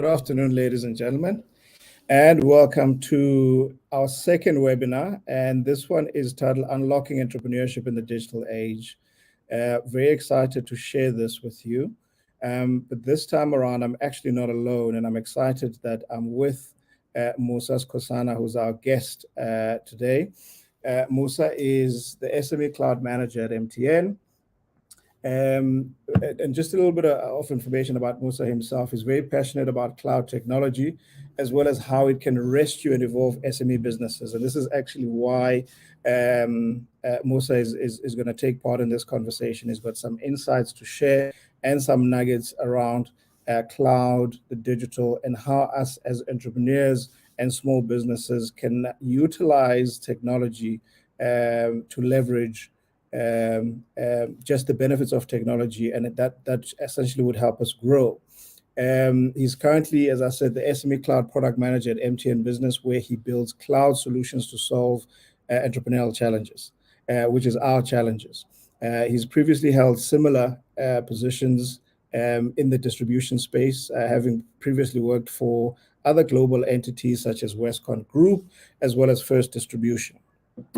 Good afternoon, ladies and gentlemen, and welcome to our second webinar. And this one is titled Unlocking Entrepreneurship in the Digital Age. Very excited to share this with you. But this time around, I'm actually not alone, and I'm excited that I'm with Musa Skosana, who's our guest today. Musa is the SME Cloud Manager at MTN. And just a little bit of information about Musa himself. He's very passionate about cloud technology, as well as how it can rescue and evolve SME businesses. And this is actually why Musa is going to take part in this conversation. He's got some insights to share and some nuggets around cloud, the digital, and how us as entrepreneurs and small businesses can utilize technology to leverage just the benefits of technology, and that essentially would help us grow. He's currently, as I said, the SME Cloud Product Manager at MTN Business, where he builds cloud solutions to solve entrepreneurial challenges, which is our challenges. He's previously held similar positions in the distribution space, having previously worked for other global entities such as Westcon Group, as well as First Distribution.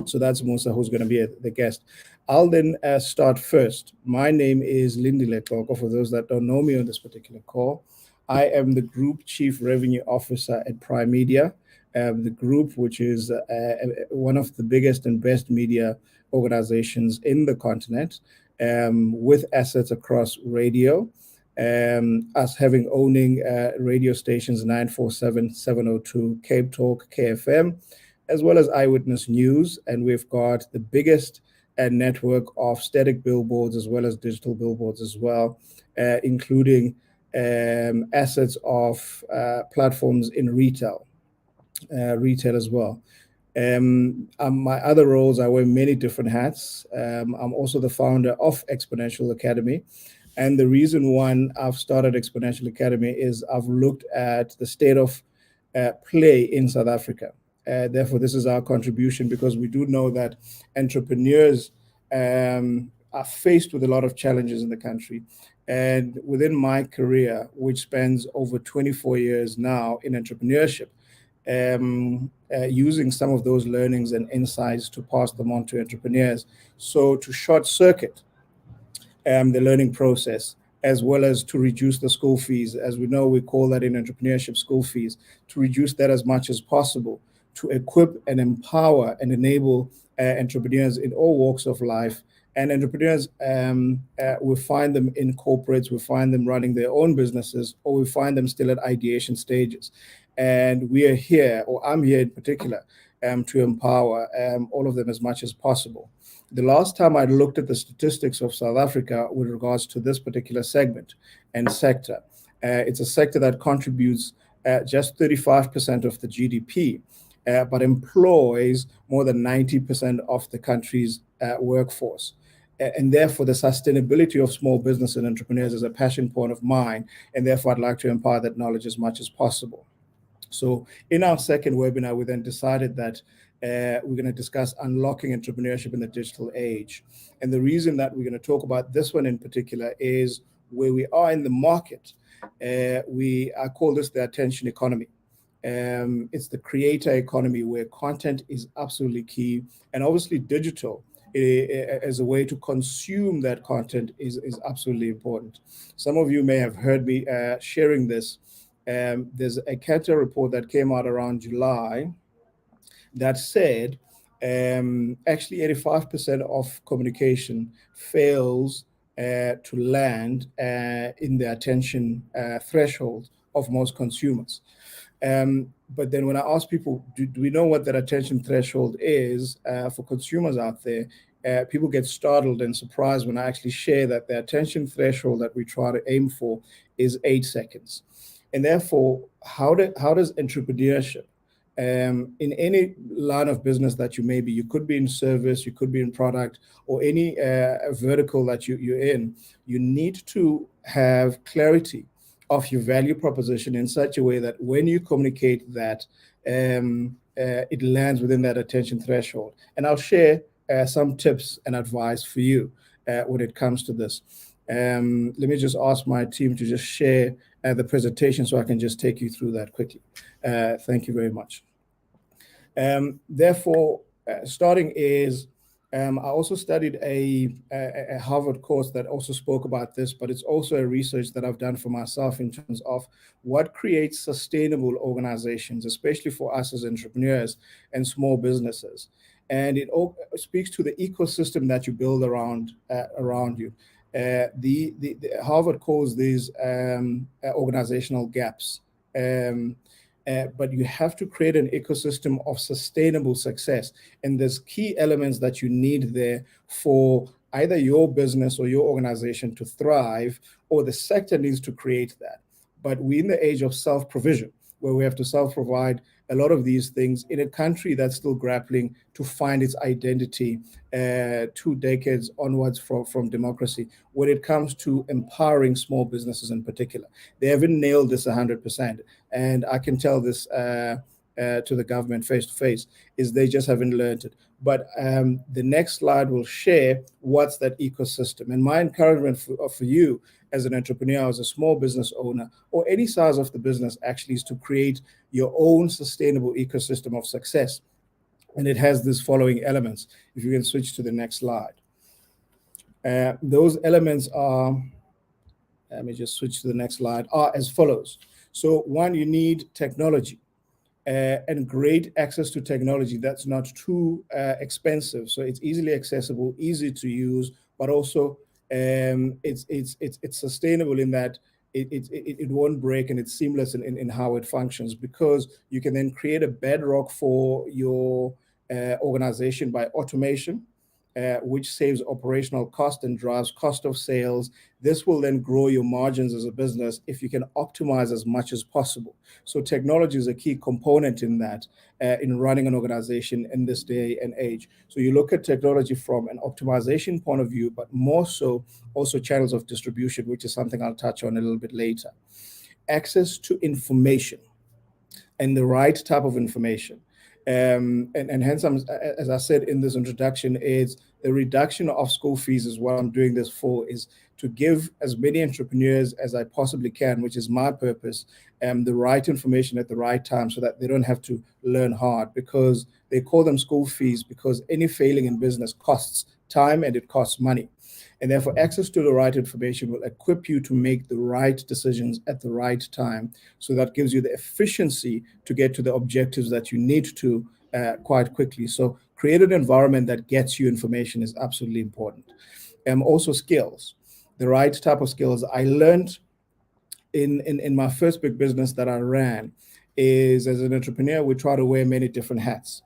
So that's Musa, who's going to be the guest. I'll then start first. My name is Lindile, for those that don't know me on this particular call. I am the Group Chief Revenue Officer at Prime Media, the group which is one of the biggest and best media organizations in the continent, with assets across radio, us owning radio stations 947, 702, Cape Talk, KFM, as well as Eyewitness News. And we've got the biggest network of static billboards as well as digital billboards as well, including assets of platforms in retail as well. My other roles, I wear many different hats. I'm also the founder of Exponential Academy. And the reason why I've started Exponential Academy is I've looked at the state of play in South Africa. Therefore, this is our contribution, because we do know that entrepreneurs are faced with a lot of challenges in the country. And within my career, which spans over 24 years now in entrepreneurship, using some of those learnings and insights to pass them on to entrepreneurs. So to short circuit the learning process, as well as to reduce the school fees. As we know, we call that in entrepreneurship school fees, to reduce that as much as possible, to equip and empower and enable entrepreneurs in all walks of life. And entrepreneurs, we find them in corporates, we find them running their own businesses, or we find them still at ideation stages. And we are here, or I'm here in particular, to empower all of them as much as possible. The last time I looked at the statistics of South Africa with regards to this particular segment and sector, it's a sector that contributes just 35% of the GDP, but employs more than 90% of the country's workforce. And therefore, the sustainability of small business and entrepreneurs is a passion point of mine, and therefore I'd like to impart that knowledge as much as possible. So in our second webinar, we then decided that we're going to discuss unlocking entrepreneurship in the digital age. And the reason that we're going to talk about this one in particular is where we are in the market. I call this the attention economy. It's the creator economy, where content is absolutely key. And obviously digital as a way to consume that content is absolutely important. Some of you may have heard me sharing this. There's a Cantor report that came out around July that said actually 85% of communication fails to land in the attention threshold of most consumers. But then when I ask people, do we know what that attention threshold is for consumers out there? People get startled and surprised when I actually share that the attention threshold that we try to aim for is 8 seconds. And therefore, how does entrepreneurship, in any line of business that you may be, you could be in service, you could be in product, or any vertical that you're in, you need to have clarity of your value proposition in such a way that when you communicate that, it lands within that attention threshold. And I'll share some tips and advice for you when it comes to this. Let me just ask my team to just share the presentation so I can just take you through that quickly. Thank you very much. Therefore, starting is, I also studied a Harvard course that also spoke about this, but it's also a research that I've done for myself in terms of what creates sustainable organizations, especially for us as entrepreneurs and small businesses. And it all speaks to the ecosystem that you build around you. The Harvard calls these organizational gaps. But you have to create an ecosystem of sustainable success. And there's key elements that you need there for either your business or your organization to thrive, or the sector needs to create that. But we're in the age of self-provision, where we have to self-provide a lot of these things in a country that's still grappling to find its identity 2 decades onwards from democracy when it comes to empowering small businesses in particular. They haven't nailed this 100%. And I can tell this to the government face to face, is they just haven't learned it. But the next slide will share what's that ecosystem. And my encouragement for you as an entrepreneur, as a small business owner, or any size of the business actually, is to create your own sustainable ecosystem of success. And it has these following elements. If you can switch to the next slide. Those elements are, let me just switch to the next slide, are as follows. So one, you need technology. And great access to technology that's not too expensive. So it's easily accessible, easy to use, but also it's sustainable in that it won't break, and it's seamless in how it functions, because you can then create a bedrock for your organization by automation, which saves operational cost and drives cost of sales. This will then grow your margins as a business if you can optimize as much as possible. So technology is a key component in that, in running an organization in this day and age. So you look at technology from an optimization point of view, but more so also channels of distribution, which is something I'll touch on a little bit later. Access to information, and the right type of information. And hence, as I said in this introduction, is the reduction of school fees is what I'm doing this for, is to give as many entrepreneurs as I possibly can, which is my purpose, the right information at the right time so that they don't have to learn hard, because they call them school fees because any failing in business costs time and it costs money. And therefore, access to the right information will equip you to make the right decisions at the right time. So that gives you the efficiency to get to the objectives that you need to quite quickly. So create an environment that gets you information is absolutely important. Also skills, the right type of skills. I learned in my first big business that I ran is, as an entrepreneur, we try to wear many different hats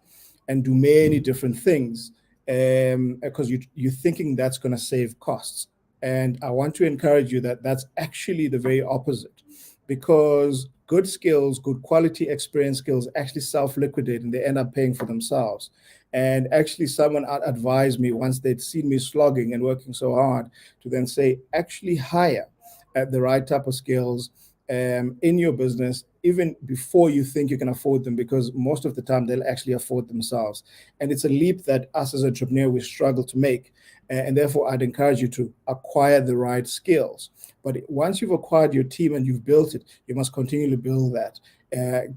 and do many different things. Because you're thinking that's going to save costs. And I want to encourage you that that's actually the very opposite, because good skills, good quality experience skills actually self-liquidate and they end up paying for themselves. And actually someone advised me once they'd seen me slogging and working so hard to then say, actually hire at the right type of skills in your business, even before you think you can afford them, because most of the time they'll actually afford themselves. And it's a leap that us as entrepreneurs, we struggle to make. And therefore, I'd encourage you to acquire the right skills. But once you've acquired your team and you've built it, you must continue to build that,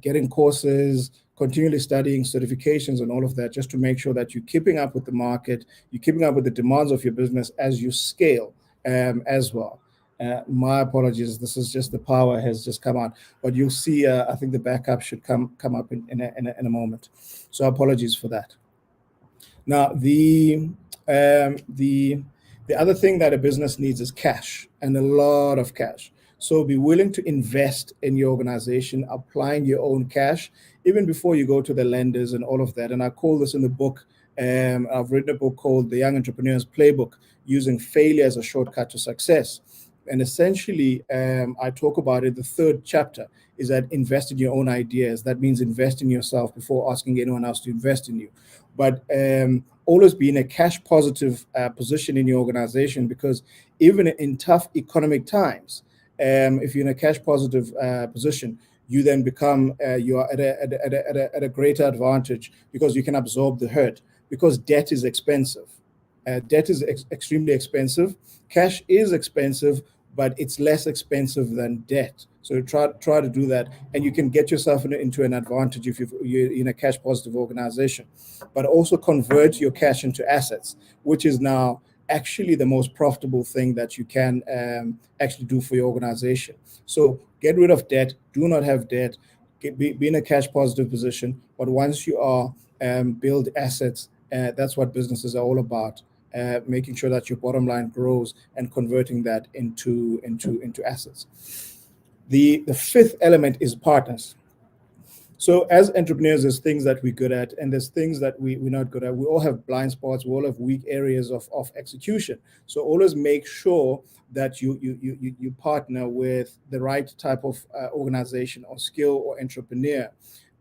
getting courses, continually studying certifications and all of that, just to make sure that you're keeping up with the market, you're keeping up with the demands of your business as you scale as well. My apologies. This is just the power has just come out, but you'll see. I think the backup should come up in a moment. So apologies for that. Now the other thing that a business needs is cash, and a lot of cash. So be willing to invest in your organization, applying your own cash, even before you go to the lenders and all of that. And I call this in the book. I've written a book called The Young Entrepreneur's Playbook: Using Failure as a Shortcut to Success. And essentially, I talk about it. The third chapter is that invest in your own ideas. That means invest in yourself before asking anyone else to invest in you. But always be in a cash positive position in your organization, because even in tough economic times, if you're in a cash positive position, you then become you are at a greater advantage, because you can absorb the hurt, because debt is expensive. Debt is extremely expensive. Cash is expensive, but it's less expensive than debt. So try to do that, and you can get yourself into an advantage if you're in a cash positive organization. But also convert your cash into assets, which is now actually the most profitable thing that you can actually do for your organization. So get rid of debt. Do not have debt. Be in a cash positive position. But once you are, build assets. That's what businesses are all about. Making sure that your bottom line grows and converting that into assets. The fifth element is partners. So as entrepreneurs, there's things that we're good at, and there's things that we're not good at. We all have blind spots. We all have weak areas of execution. So always make sure that you partner with the right type of organization or skill or entrepreneur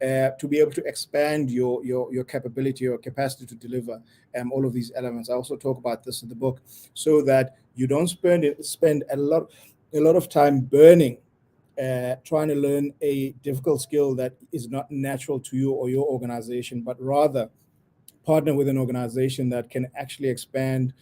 to be able to expand your capability or capacity to deliver all of these elements. I also talk about this in the book, so that you don't spend a lot of time burning trying to learn a difficult skill that is not natural to you or your organization, but rather partner with an organization that can actually expand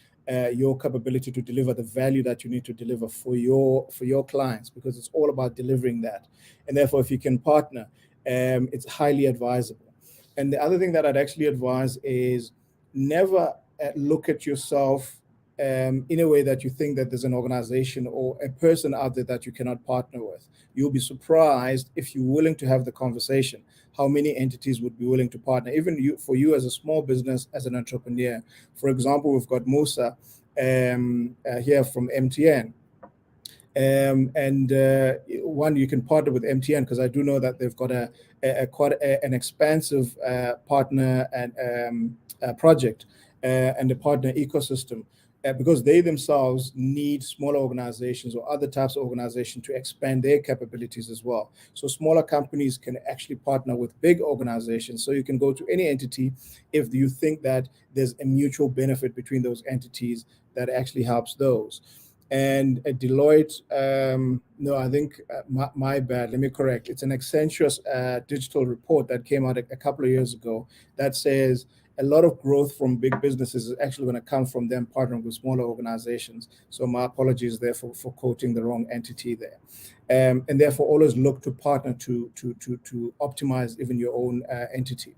your capability to deliver the value that you need to deliver for your clients, because it's all about delivering that. And therefore, if you can partner, it's highly advisable. And the other thing that I'd actually advise is never look at yourself in a way that you think that there's an organization or a person out there that you cannot partner with. You'll be surprised, if you're willing to have the conversation, how many entities would be willing to partner, even for you as a small business, as an entrepreneur. For example, we've got Musa here from MTN. One, you can partner with MTN, because I do know that they've got quite an expansive partner and project and a partner ecosystem. Because they themselves need smaller organizations or other types of organizations to expand their capabilities as well. So smaller companies can actually partner with big organizations. So you can go to any entity if you think that there's a mutual benefit between those entities that actually helps those. And at Deloitte, no, I think my bad. Let me correct. It's an Accenture digital report that came out a couple of years ago that says a lot of growth from big businesses is actually going to come from them partnering with smaller organizations. So my apologies there for quoting the wrong entity there. And therefore, always look to partner to optimize even your own entity.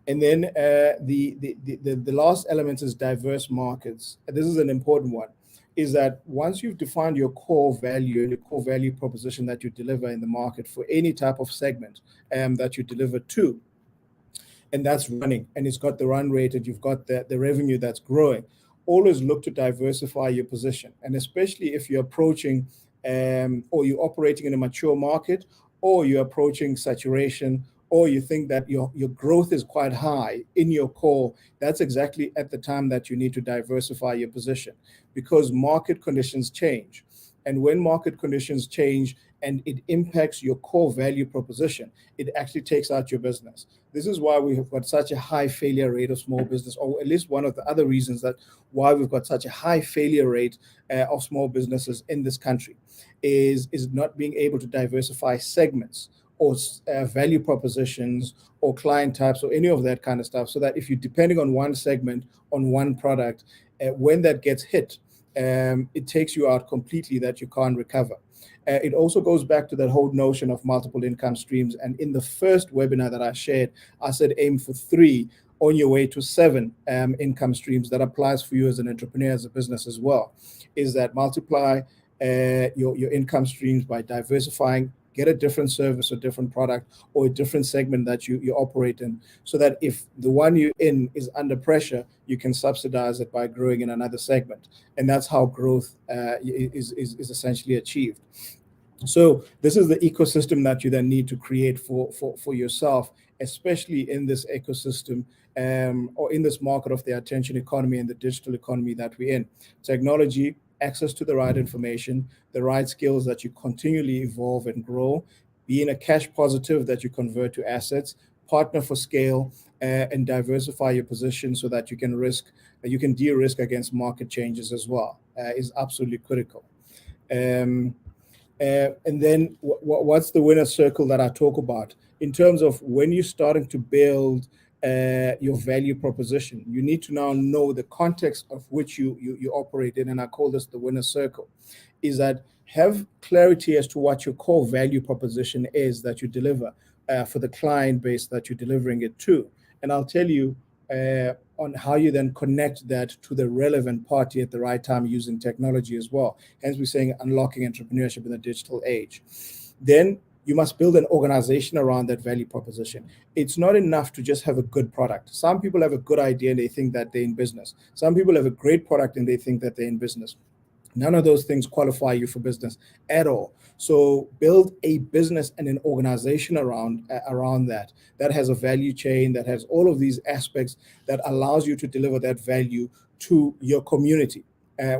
And then the last element is diverse markets. This is an important one. Is that once you've defined your core value and your core value proposition that you deliver in the market for any type of segment that you deliver to, and that's running, and it's got the run rate, and you've got the revenue that's growing, always look to diversify your position. And especially if you're approaching or you're operating in a mature market, or you're approaching saturation, or you think that your growth is quite high in your core, that's exactly at the time that you need to diversify your position, because market conditions change. And when market conditions change and it impacts your core value proposition, it actually takes out your business. This is why we have got such a high failure rate of small business, or at least one of the other reasons that why we've got such a high failure rate of small businesses in this country is not being able to diversify segments or value propositions or client types or any of that kind of stuff, so that if you're depending on one segment, on one product, when that gets hit, it takes you out completely, that you can't recover. It also goes back to that whole notion of multiple income streams. And in the first webinar that I shared, I said aim for 3 on your way to 7 income streams. That applies for you as an entrepreneur, as a business as well. Is that multiply your income streams by diversifying, get a different service or different product or a different segment that you operate in, so that if the one you're in is under pressure, you can subsidize it by growing in another segment. And that's how growth is essentially achieved. So this is the ecosystem that you then need to create for yourself, especially in this ecosystem or in this market of the attention economy and the digital economy that we're in. Technology, access to the right information, the right skills that you continually evolve and grow, being a cash positive that you convert to assets, partner for scale, and diversify your position so that you can de-risk against market changes as well, is absolutely critical. And then what's the winner circle that I talk about? In terms of when you're starting to build your value proposition, you need to now know the context of which you operate in, and I call this the winner circle. Is that Have clarity as to what your core value proposition is that you deliver for the client base that you're delivering it to. And I'll tell you on how you then connect that to the relevant party at the right time using technology as well. Hence, we're saying unlocking entrepreneurship in the digital age. Then you must build an organization around that value proposition. It's not enough to just have a good product. Some people have a good idea and they think that they're in business. Some people have a great product and they think that they're in business. None of those things qualify you for business at all. So build a business and an organization around that has a value chain, that has all of these aspects that allows you to deliver that value to your community,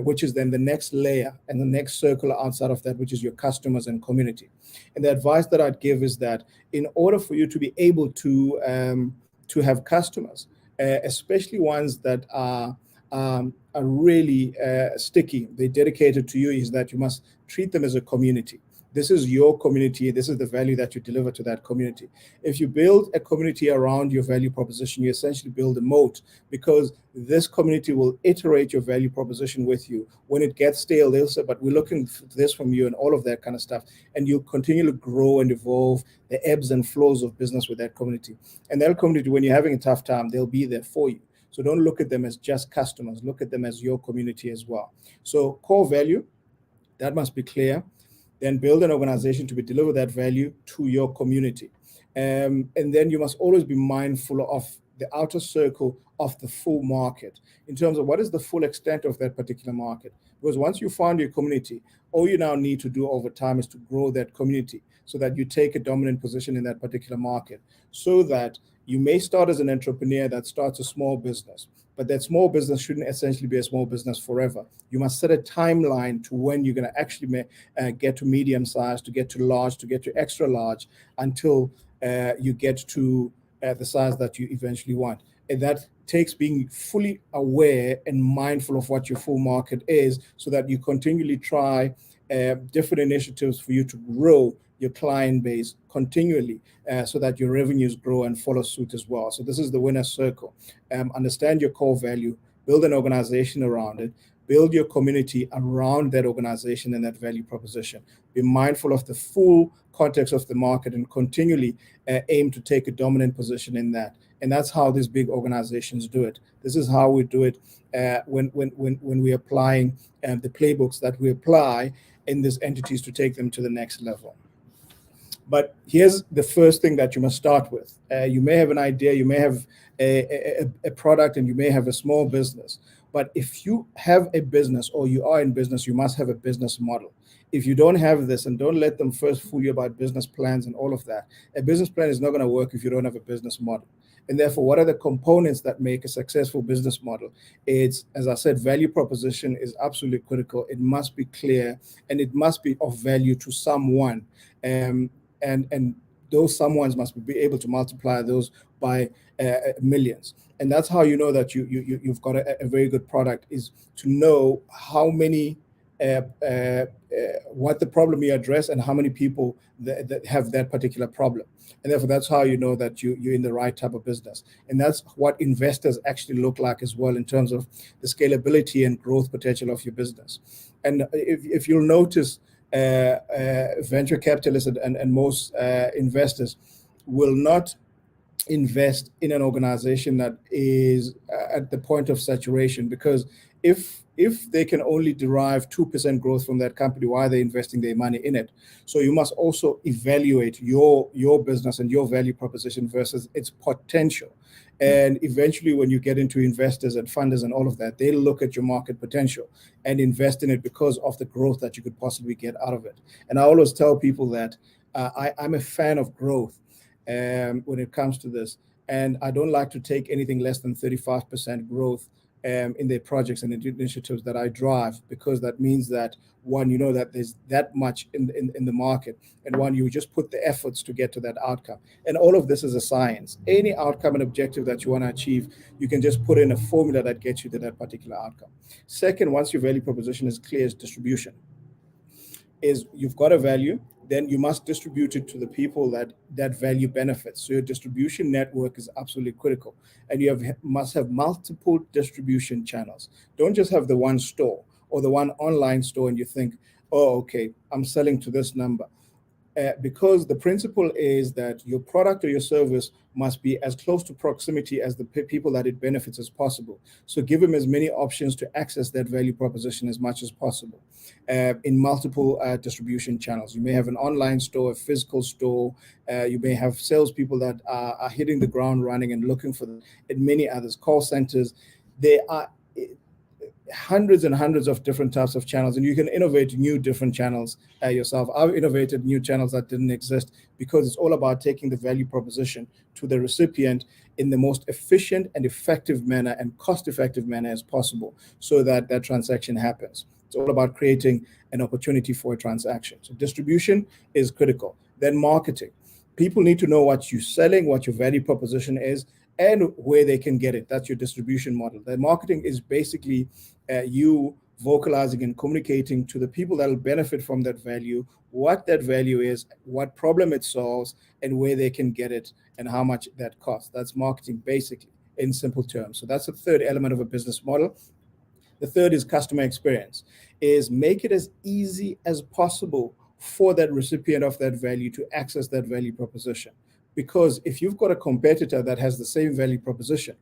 which is then the next layer and the next circle outside of that, which is your customers and community. And the advice that I'd give is that in order for you to be able to have customers, especially ones that are really sticky, they're dedicated to you, is that you must treat them as a community. This is your community. This is the value that you deliver to that community. If you build a community around your value proposition, you essentially build a moat, because this community will iterate your value proposition with you. When it gets stale, they'll say, but we're looking for this from you, and all of that kind of stuff. And you'll continue to grow and evolve the ebbs and flows of business with that community. And that community, when you're having a tough time, they'll be there for you. So don't look at them as just customers. Look at them as your community as well. So core value, that must be clear. Then build an organization to be deliver that value to your community. And then you must always be mindful of the outer circle of the full market in terms of what is the full extent of that particular market. Because once you found your community, all you now need to do over time is to grow that community so that you take a dominant position in that particular market, so that you may start as an entrepreneur that starts a small business, but that small business shouldn't essentially be a small business forever. You must set a timeline to when you're going to actually get to medium size, to get to large, to get to extra large, until you get to the size that you eventually want. And that takes being fully aware and mindful of what your full market is, so that you continually try different initiatives for you to grow your client base continually, so that your revenues grow and follow suit as well. So this is the winner's circle. Understand your core value, build an organization around it, build your community around that organization and that value proposition. Be mindful of the full context of the market and continually aim to take a dominant position in that. And that's how these big organizations do it. This is how we do it when we're applying the playbooks that we apply in these entities to take them to the next level. But here's the first thing that you must start with. You may have an idea, you may have a product, and you may have a small business. But if you have a business or you are in business, you must have a business model. If you don't have this, and don't let them first fool you about business plans and all of that, a business plan is not going to work if you don't have a business model. And therefore, what are the components that make a successful business model? It's, as I said, value proposition is absolutely critical. It must be clear, and it must be of value to someone. And those someones must be able to multiply those by millions. And that's how you know that you've got a very good product, is to know how many what the problem you address and how many people that have that particular problem. And therefore, that's how you know that you're in the right type of business. And that's what investors actually look like as well, in terms of the scalability and growth potential of your business. And if you'll notice, venture capitalists and most investors will not invest in an organization that is at the point of saturation, because if they can only derive 2% growth from that company, why are they investing their money in it? So you must also evaluate your business and your value proposition versus its potential. And eventually, when you get into investors and funders and all of that, they look at your market potential and invest in it because of the growth that you could possibly get out of it. And I always tell people that I'm a fan of growth when it comes to this. And I don't like to take anything less than 35% growth in the projects and initiatives that I drive, because that means that, one, you know that there's that much in the market, and one, you just put the efforts to get to that outcome. And all of this is a science. Any outcome and objective that you want to achieve, you can just put in a formula that gets you to that particular outcome. Second, once your value proposition is clear, is distribution. Is you've got a value, then you must distribute it to the people that value benefits. So your distribution network is absolutely critical. And you must have multiple distribution channels. Don't just have the one store or the one online store and you think, oh, okay, I'm selling to this number. Because the principle is that your product or your service must be as close to proximity as the people that it benefits as possible. So give them as many options to access that value proposition as much as possible in multiple distribution channels. You may have an online store, a physical store. You may have salespeople that are hitting the ground running and looking for them, and many others, call centers. There are hundreds and hundreds of different types of channels, and you can innovate new different channels yourself. I've innovated new channels that didn't exist because it's all about taking the value proposition to the recipient in the most efficient and effective manner and cost-effective manner as possible so that that transaction happens. It's all about creating an opportunity for a transaction. So distribution is critical. Then marketing. People need to know what you're selling, what your value proposition is, and where they can get it. That's your distribution model. The marketing is basically you vocalizing and communicating to the people that will benefit from that value, what that value is, what problem it solves, and where they can get it, and how much that costs. That's marketing, basically, in simple terms. So that's the third element of a business model. The third is customer experience, is make it as easy as possible for that recipient of that value to access that value proposition. Because if you've got a competitor that has the same value proposition,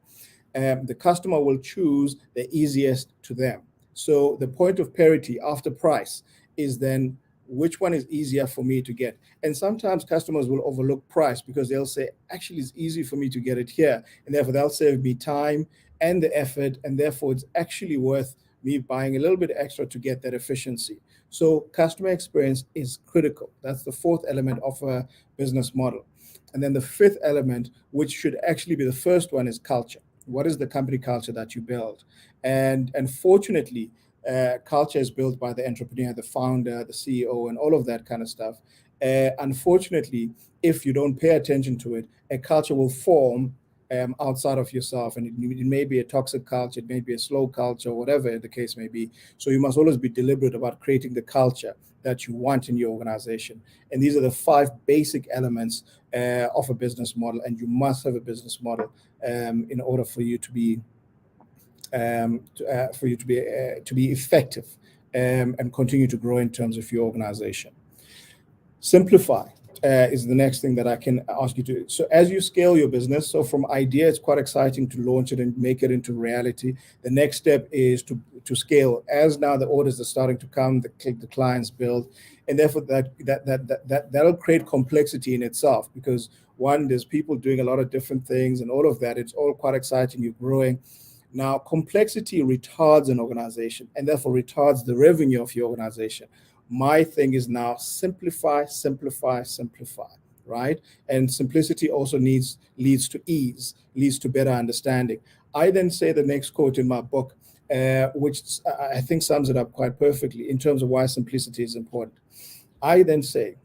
the customer will choose the easiest to them. So the point of parity after price is then which one is easier for me to get. And sometimes customers will overlook price because they'll say, actually, it's easy for me to get it here. And therefore, they'll save me time and the effort. And therefore, it's actually worth me buying a little bit extra to get that efficiency. So customer experience is critical. That's the fourth element of a business model. And then the fifth element, which should actually be the first one, is culture. What is the company culture that you build? And fortunately, culture is built by the entrepreneur, the founder, the CEO, and all of that kind of stuff. Unfortunately, if you don't pay attention to it, a culture will form outside of yourself, and it may be a toxic culture, it may be a slow culture, whatever the case may be. So you must always be deliberate about creating the culture that you want in your organization. And these are the five basic elements of a business model, and you must have a business model in order for you to be to be effective and continue to grow in terms of your organization. Simplify is the next thing that I can ask you to do. So as you scale your business, so from idea, it's quite exciting to launch it and make it into reality. The next step is to scale. As now the orders are starting to come, the clients build, and therefore that'll create complexity in itself, because one, there's people doing a lot of different things and all of that. It's all quite exciting. You're growing. Now, complexity retards an organization and therefore retards the revenue of your organization. My thing is now simplify, simplify, simplify, right? And simplicity also leads to ease, leads to better understanding. I then say the next quote in my book, which I think sums it up quite perfectly in terms of why simplicity is important. I then say,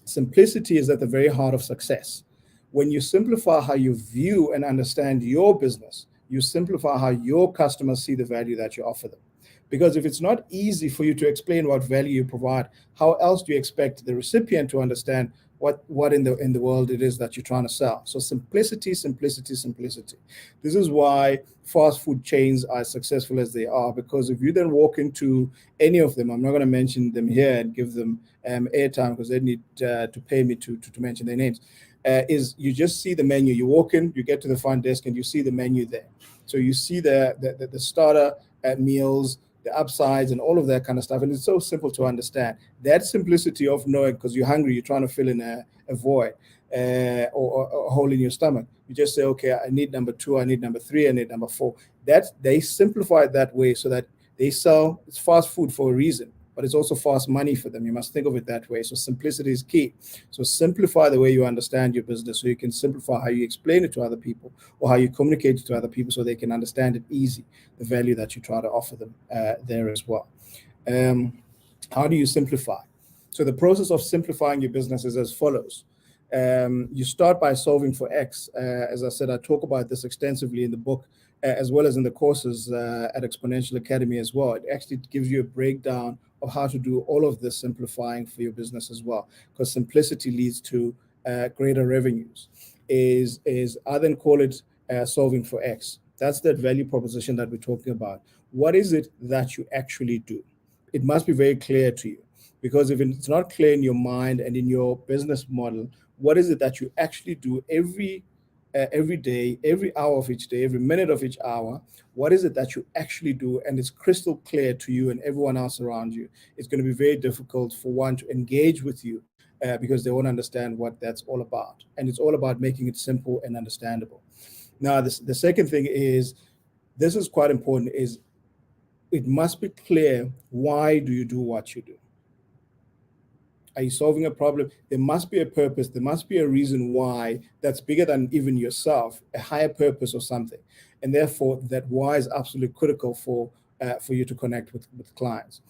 simplicity is at the very heart of success. When you simplify how you view and understand your business, you simplify how your customers see the value that you offer them. Because if it's not easy for you to explain what value you provide, how else do you expect the recipient to understand what in the world it is that you're trying to sell? So simplicity, simplicity, simplicity. This is why fast food chains are as successful as they are, because if you then walk into any of them, I'm not going to mention them here and give them airtime because they need to pay me to mention their names. Is you just see the menu. You walk in, you get to the front desk, and you see the menu there. So you see the starter meals, the upsides, and all of that kind of stuff. And it's so simple to understand. That simplicity of knowing, because you're hungry, you're trying to fill in a void or a hole in your stomach. You just say, okay, I need number 2, I need number 3, I need number 4. They simplify it that way so that they sell. It's fast food for a reason, but it's also fast money for them. You must think of it that way. So simplicity is key. So simplify the way you understand your business, so you can simplify how you explain it to other people or how you communicate it to other people so they can understand it easy, the value that you try to offer them there as well. How do you simplify? So the process of simplifying your business is as follows. You start by solving for X. As I said, I talk about this extensively in the book, as well as in the courses at Exponential Academy as well. It actually gives you a breakdown of how to do all of this simplifying for your business as well, because simplicity leads to greater revenues. I then call it solving for X. That's that value proposition that we're talking about. What is it that you actually do? It must be very clear to you. Because if it's not clear in your mind and in your business model, what is it that you actually do every day, every hour of each day, every minute of each hour? What is it that you actually do? And it's crystal clear to you and everyone else around you. It's going to be very difficult for one to engage with you because they won't understand what that's all about. And it's all about making it simple and understandable. Now, the second thing is, this is quite important, is it must be clear, why do you do what you do? Are you solving a problem? There must be a purpose. There must be a reason why that's bigger than even yourself, a higher purpose or something. And therefore, that why is absolutely critical for you to connect with clients.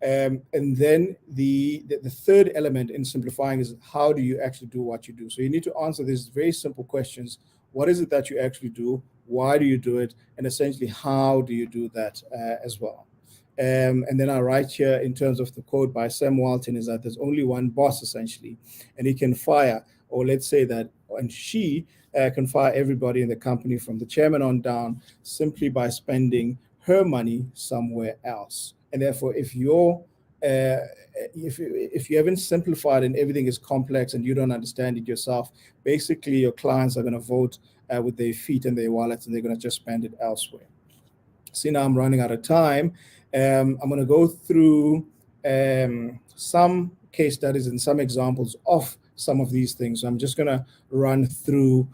And then the third element in simplifying is, how do you actually do what you do? So you need to answer these very simple questions. What is it that you actually do? Why do you do it? And essentially, how do you do that as well? And then I write here, in terms of the quote by Sam Walton, is that there's only one boss, essentially, and he can fire, or let's say that, and she can fire everybody in the company from the chairman on down, simply by spending her money somewhere else. And therefore, if you haven't simplified and everything is complex and you don't understand it yourself, basically your clients are going to vote with their feet and their wallets, and they're going to just spend it elsewhere. See, now I'm running out of time. I'm going to go through some case studies and some examples of some of these things. So I'm just going to run through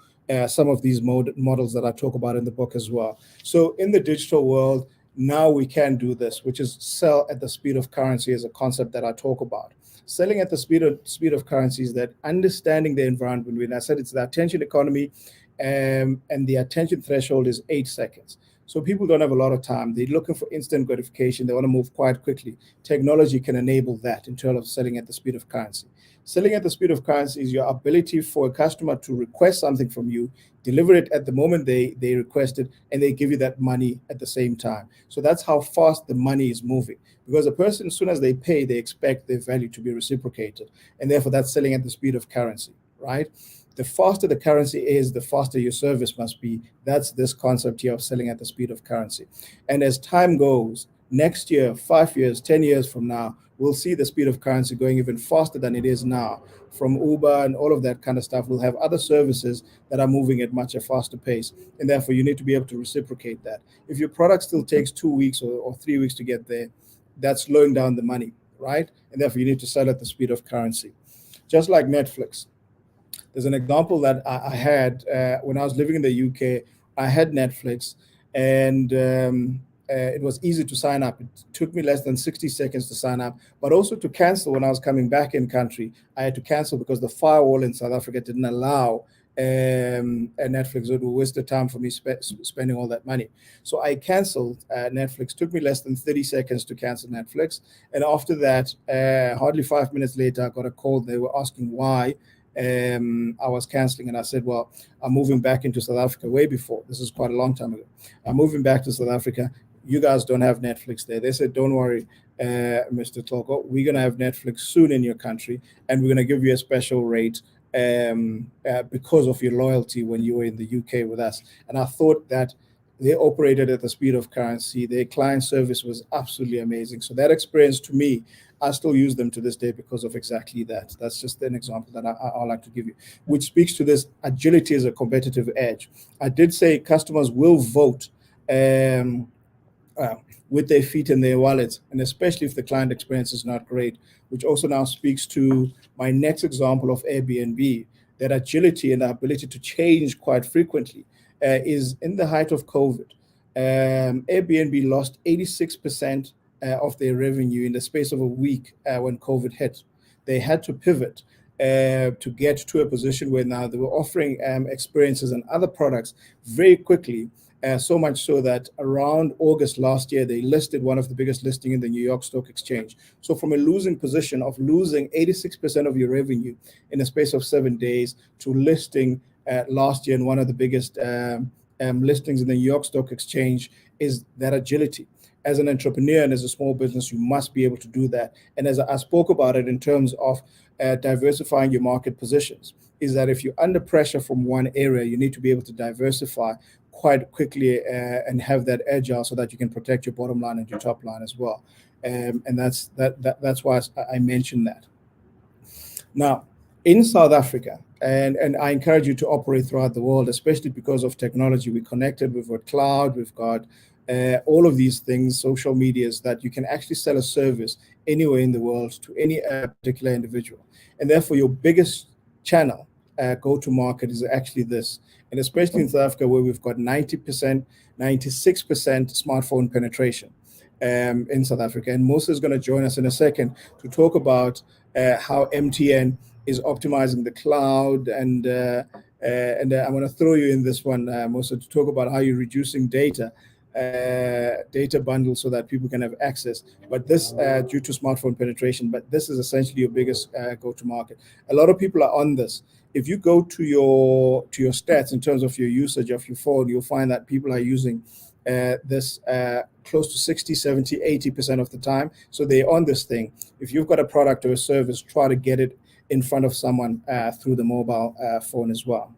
some of these models that I talk about in the book as well. So in the digital world, now we can do this, which is sell at the speed of currency, as a concept that I talk about. Selling at the speed of currency is that understanding the environment. When I said it's the attention economy, and the attention threshold is 8 seconds. So people don't have a lot of time. They're looking for instant gratification. They want to move quite quickly. Technology can enable that in terms of selling at the speed of currency. Selling at the speed of currency is your ability for a customer to request something from you, deliver it at the moment they request it, and they give you that money at the same time. So that's how fast the money is moving. Because a person, as soon as they pay, they expect their value to be reciprocated. And therefore, that's selling at the speed of currency, right? The faster the currency is, the faster your service must be. That's this concept here of selling at the speed of currency. And as time goes, next year, 5 years, 10 years from now, we'll see the speed of currency going even faster than it is now. From Uber and all of that kind of stuff, we'll have other services that are moving at much a faster pace. And therefore, you need to be able to reciprocate that. If your product still takes 2 weeks or 3 weeks to get there, that's slowing down the money, right? And therefore, you need to sell at the speed of currency. Just like Netflix. There's an example that I had when I was living in the UK. I had Netflix, and it was easy to sign up. It took me less than 60 seconds to sign up, but also to cancel when I was coming back in country. I had to cancel because the firewall in South Africa didn't allow Netflix. It would waste the time for me spending all that money. So I canceled Netflix. Took me less than 30 seconds to cancel Netflix. And after that, hardly 5 minutes later, I got a call. They were asking why I was canceling, and I said, well, I'm moving back into South Africa way before. This is quite a long time ago. I'm moving back to South Africa. You guys don't have Netflix there. They said, don't worry, Mr. Xoko, we're going to have Netflix soon in your country, and we're going to give you a special rate because of your loyalty when you were in the UK with us. And I thought that they operated at the speed of currency. Their client service was absolutely amazing. So that experience, to me, I still use them to this day because of exactly that. That's just an example that I like to give you, which speaks to this agility as a competitive edge. I did say customers will vote with their feet in their wallets, and especially if the client experience is not great, which also now speaks to my next example of Airbnb. That agility and the ability to change quite frequently is in the height of COVID. Airbnb lost 86% of their revenue in the space of a week when COVID hit. They had to pivot to get to a position where now they were offering experiences and other products very quickly. So much so that around August last year, they listed one of the biggest listing in the New York Stock Exchange. So from a losing position of losing 86% of your revenue in a space of 7 days to listing last year in one of the biggest listings in the New York Stock Exchange, is that agility. as an entrepreneur and as a small business, you must be able to do that. And as I spoke about it in terms of diversifying your market positions, is that if you're under pressure from one area, you need to be able to diversify quite quickly and have that agile so that you can protect your bottom line and your top line as well. And that's why I mentioned that. Now, in South Africa, and I encourage you to operate throughout the world, especially because of technology. We're connected, we've got cloud, we've got all of these things, social medias, that you can actually sell a service anywhere in the world to any particular individual. And therefore, your biggest channel, go-to-market, is actually this. And especially in South Africa, where we've got 90%, 96% smartphone penetration in South Africa. And Musa is going to join us in a second to talk about how MTN is optimizing the cloud, and I want to throw you in this one, Musa, to talk about how you're reducing data bundles so that people can have access. But this, due to smartphone penetration, but this is essentially your biggest go-to-market. A lot of people are on this. If you go to your stats in terms of your usage of your phone, you'll find that people are using this close to 60, 70, 80% of the time. So they're on this thing. If you've got a product or a service, try to get it in front of someone through the mobile phone as well.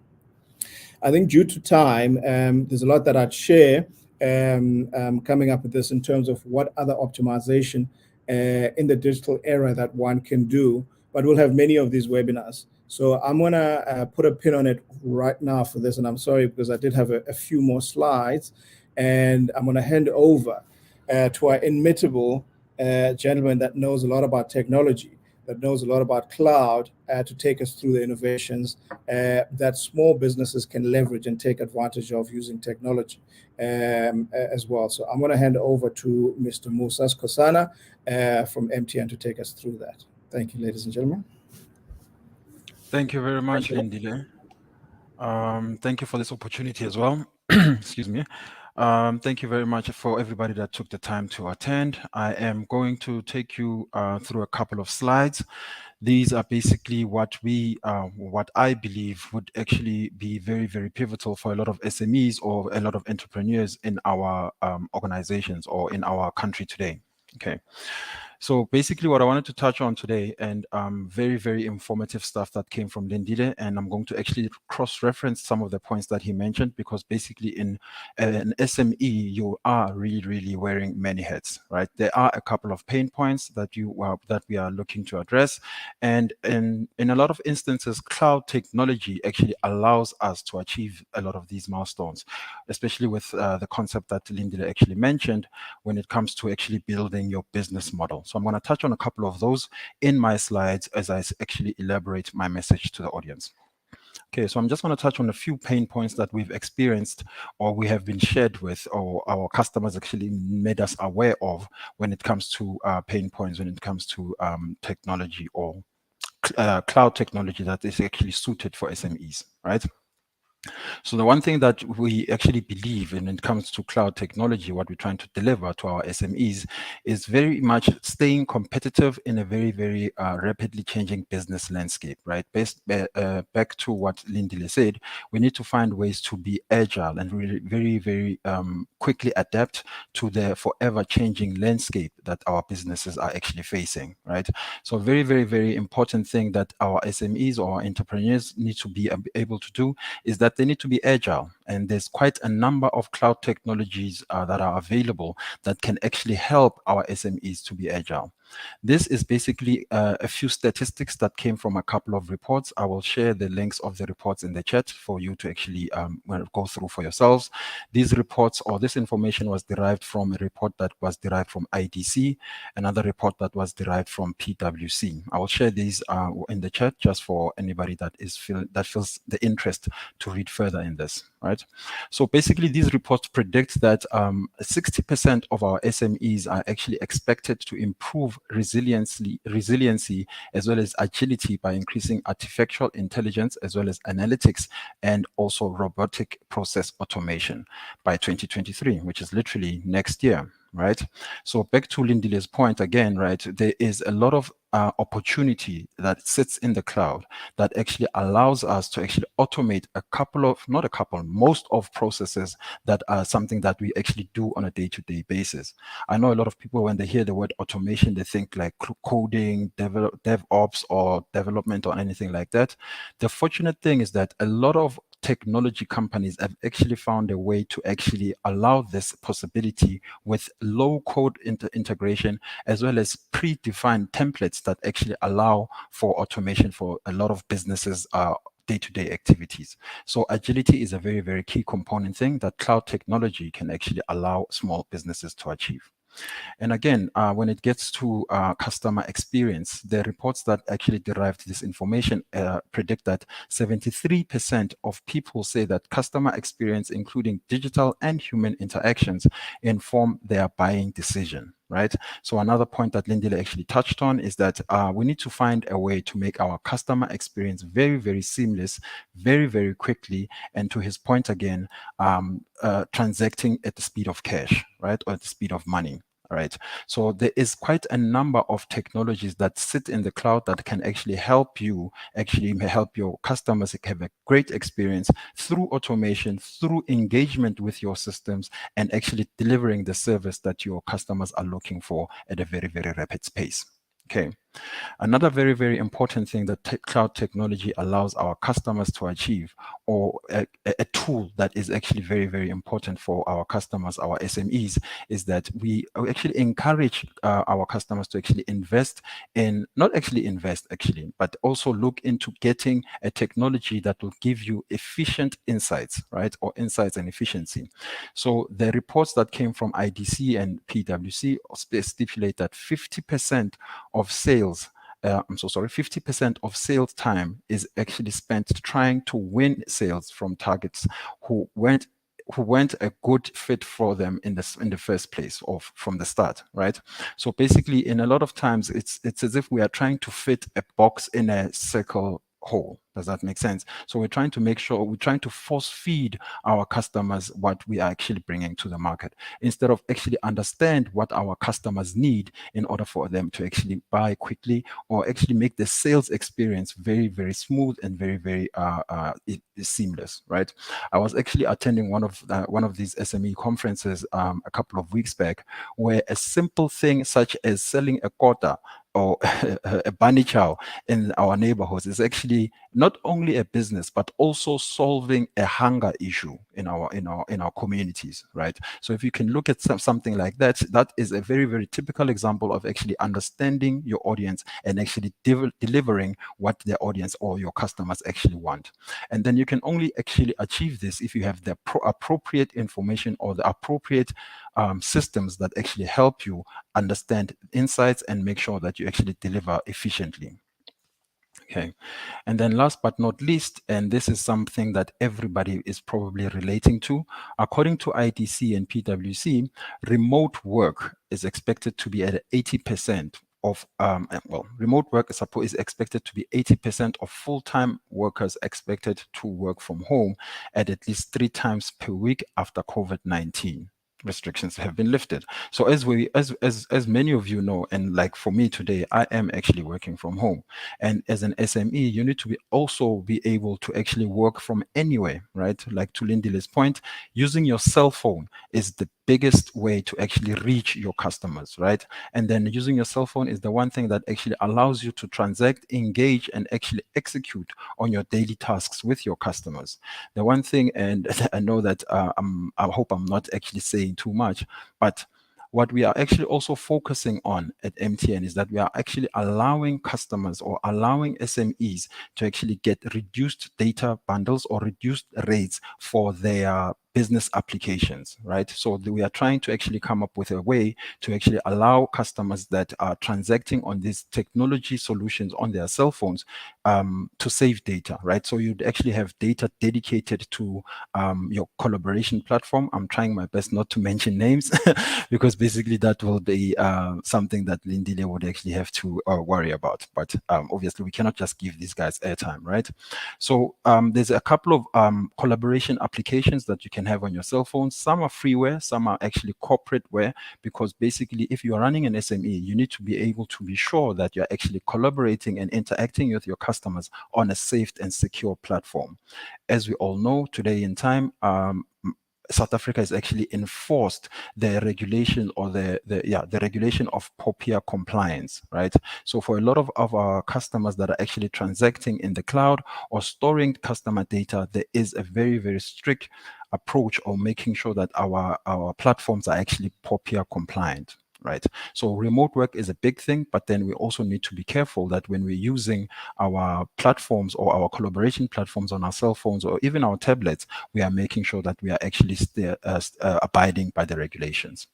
I think due to time, there's a lot that I'd share coming up with this in terms of what other optimization in the digital era that one can do, but we'll have many of these webinars. So I'm gonna put a pin on it right now for this, and I'm sorry because I did have a few more slides, and I'm gonna hand over to our inimitable gentleman that knows a lot about technology, that knows a lot about cloud, to take us through the innovations that small businesses can leverage and take advantage of using technology as well. So I'm going to hand over to Mr. Musa Skosana from MTN to take us through that. Thank you, ladies and gentlemen. Thank you very much, Lindile. Thank you for this opportunity as well. Excuse me. Thank you very much for everybody that took the time to attend. I am going to take you through a couple of slides. These are basically what I believe would actually be very, very pivotal for a lot of SMEs or a lot of entrepreneurs in our organizations or in our country today. Okay. So basically what I wanted to touch on today, and very, very informative stuff that came from Lindile, and I'm going to actually cross-reference some of the points that he mentioned, because basically in an SME, you are really, really wearing many hats, right? There are a couple of pain points that we are looking to address. And in a lot of instances, cloud technology actually allows us to achieve a lot of these milestones, especially with the concept that Lindile actually mentioned when it comes to actually building your business model. So I'm going to touch on a couple of those in my slides as I actually elaborate my message to the audience. Okay, so I'm just going to touch on a few pain points that we've experienced or we have been shared with, or our customers actually made us aware of when it comes to pain points, when it comes to technology or cloud technology that is actually suited for SMEs, right? So the one thing that we actually believe when it comes to cloud technology, what we're trying to deliver to our SMEs is very much staying competitive in a very, very rapidly changing business landscape, right? Back to what Lindile said, we need to find ways to be agile and really very, very quickly adapt to the forever changing landscape that our businesses are actually facing, right? So very, very, very important thing that our SMEs or our entrepreneurs need to be able to do is that they need to be agile. And there's quite a number of cloud technologies that are available that can actually help our SMEs to be agile. This is basically a few statistics that came from a couple of reports. I will share the links of the reports in the chat for you to actually go through for yourselves. These reports or this information was derived from a report that was derived from IDC, another report that was derived from PwC. I will share these in the chat just for anybody that feels the interest to read further in this, right? So basically these reports predict that 60% of our SMEs are actually expected to improve resiliency as well as agility by increasing artificial intelligence as well as analytics and also robotic process automation by 2023, which is literally next year, right? So back to Lindile's point again, right? There is a lot of opportunity that sits in the cloud that actually allows us to actually automate most of processes that are something that we actually do on a day-to-day basis. I know a lot of people, when they hear the word automation, they think like coding, DevOps, or development, or anything like that. The fortunate thing is that a lot of technology companies have actually found a way to actually allow this possibility with low code integration, as well as predefined templates that actually allow for automation for a lot of businesses day-to-day activities. So agility is a very, very key component thing that cloud technology can actually allow small businesses to achieve. And again, when it gets to customer experience, the reports that actually derived this information predict that 73% of people say that customer experience, including digital and human interactions, inform their buying decision. Right. So another point that Lindile actually touched on is that we need to find a way to make our customer experience very, very seamless, very, very quickly. And to his point again, transacting at the speed of cash, right, or at the speed of money. Right. So there is quite a number of technologies that sit in the cloud that can actually help your customers have a great experience through automation, through engagement with your systems, and actually delivering the service that your customers are looking for at a very, very rapid pace. Okay. Another very, very important thing that cloud technology allows our customers to achieve, or a tool that is actually very, very important for our customers, our SMEs, is that we actually encourage our customers to actually but also look into getting a technology that will give you efficient insights, right? Or insights and efficiency. So the reports that came from IDC and PwC stipulate that 50% of sales 50% of sales time is actually spent trying to win sales from targets who weren't a good fit for them in the first place, or from the start, right? So basically, in a lot of times, it's as if we are trying to fit a box in a circle hole. Does that make sense? So we're trying to force feed our customers what we are actually bringing to the market, instead of actually understand what our customers need in order for them to actually buy quickly, or actually make the sales experience very, very smooth and very, very seamless, right? I was actually attending one of these SME conferences a couple of weeks back, where a simple thing such as selling a quota or a bunny chow in our neighborhoods is actually not only a business, but also solving a hunger issue in our communities, right? So if you can look at something like that, that is a very, very typical example of actually understanding your audience and actually delivering what their audience or your customers actually want. And then you can only actually achieve this if you have the appropriate information, or the appropriate systems that actually help you understand insights and make sure that you actually deliver efficiently. Okay. And then last but not least, and this is something that everybody is probably relating to, according to IDC and PwC, remote work is expected to be at 80% of, remote work is expected to be 80% of full-time workers expected to work from home at least 3 times per week after COVID-19 restrictions have been lifted. So as many of you know, and like for me today, I am actually working from home. And as an SME, you need to also be able to actually work from anywhere, right? Like to Lindile's point, using your cell phone is the biggest way to actually reach your customers, right? And then using your cell phone is the one thing that actually allows you to transact, engage, and actually execute on your daily tasks with your customers. The one thing, and I know that I hope I'm not actually saying too much, but what we are actually also focusing on at MTN is that we are actually allowing customers, or allowing SMEs, to actually get reduced data bundles or reduced rates for their business applications, right? So we are trying to actually come up with a way to actually allow customers that are transacting on these technology solutions on their cell phones to save data, right? So you'd actually have data dedicated to your collaboration platform. I'm trying my best not to mention names because basically that will be something that Lindile would actually have to worry about. But obviously we cannot just give these guys airtime, right? So there's a couple of collaboration applications that you can can have on your cell phone. Some are freeware, some are actually corporateware, because basically if you are running an SME, you need to be able to be sure that you're actually collaborating and interacting with your customers on a safe and secure platform. As we all know, today in time, South Africa has actually enforced the regulation or the regulation of POPIA compliance, right? So for a lot of our customers that are actually transacting in the cloud or storing customer data, there is a very, very strict approach of making sure that our platforms are actually POPIA compliant. Right. So remote work is a big thing, but then we also need to be careful that when we're using our platforms or our collaboration platforms on our cell phones or even our tablets, we are making sure that we are actually abiding by the regulations.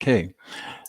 Okay.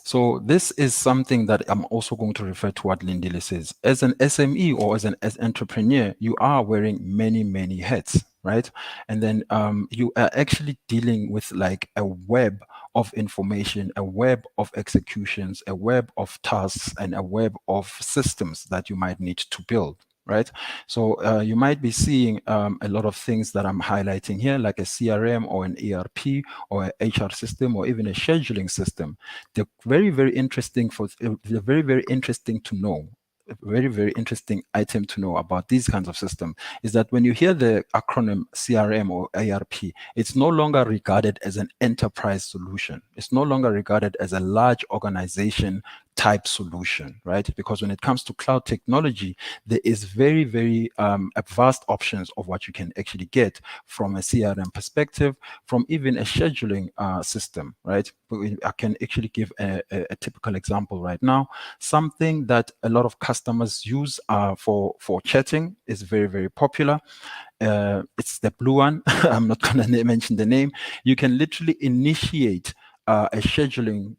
So this is something that I'm also going to refer to what Lindile says. As an SME or as an entrepreneur, you are wearing many, many hats, right? And then you are actually dealing with like a web of information, a web of executions, a web of tasks, and a web of systems that you might need to build. Right. So you might be seeing a lot of things that I'm highlighting here, like a CRM or an ERP or an HR system or even a scheduling system. They're very, very interesting they're very, very interesting to know. A very, very interesting item to know about these kinds of systems is that when you hear the acronym CRM or ERP, it's no longer regarded as an enterprise solution. It's no longer regarded as a large organization type solution, right? Because when it comes to cloud technology, there is very, very vast options of what you can actually get from a CRM perspective, from even a scheduling system, right? I can actually give a typical example right now. Something that a lot of customers use for chatting is very, very popular. It's the blue one. I'm not going to mention the name. You can literally initiate a scheduling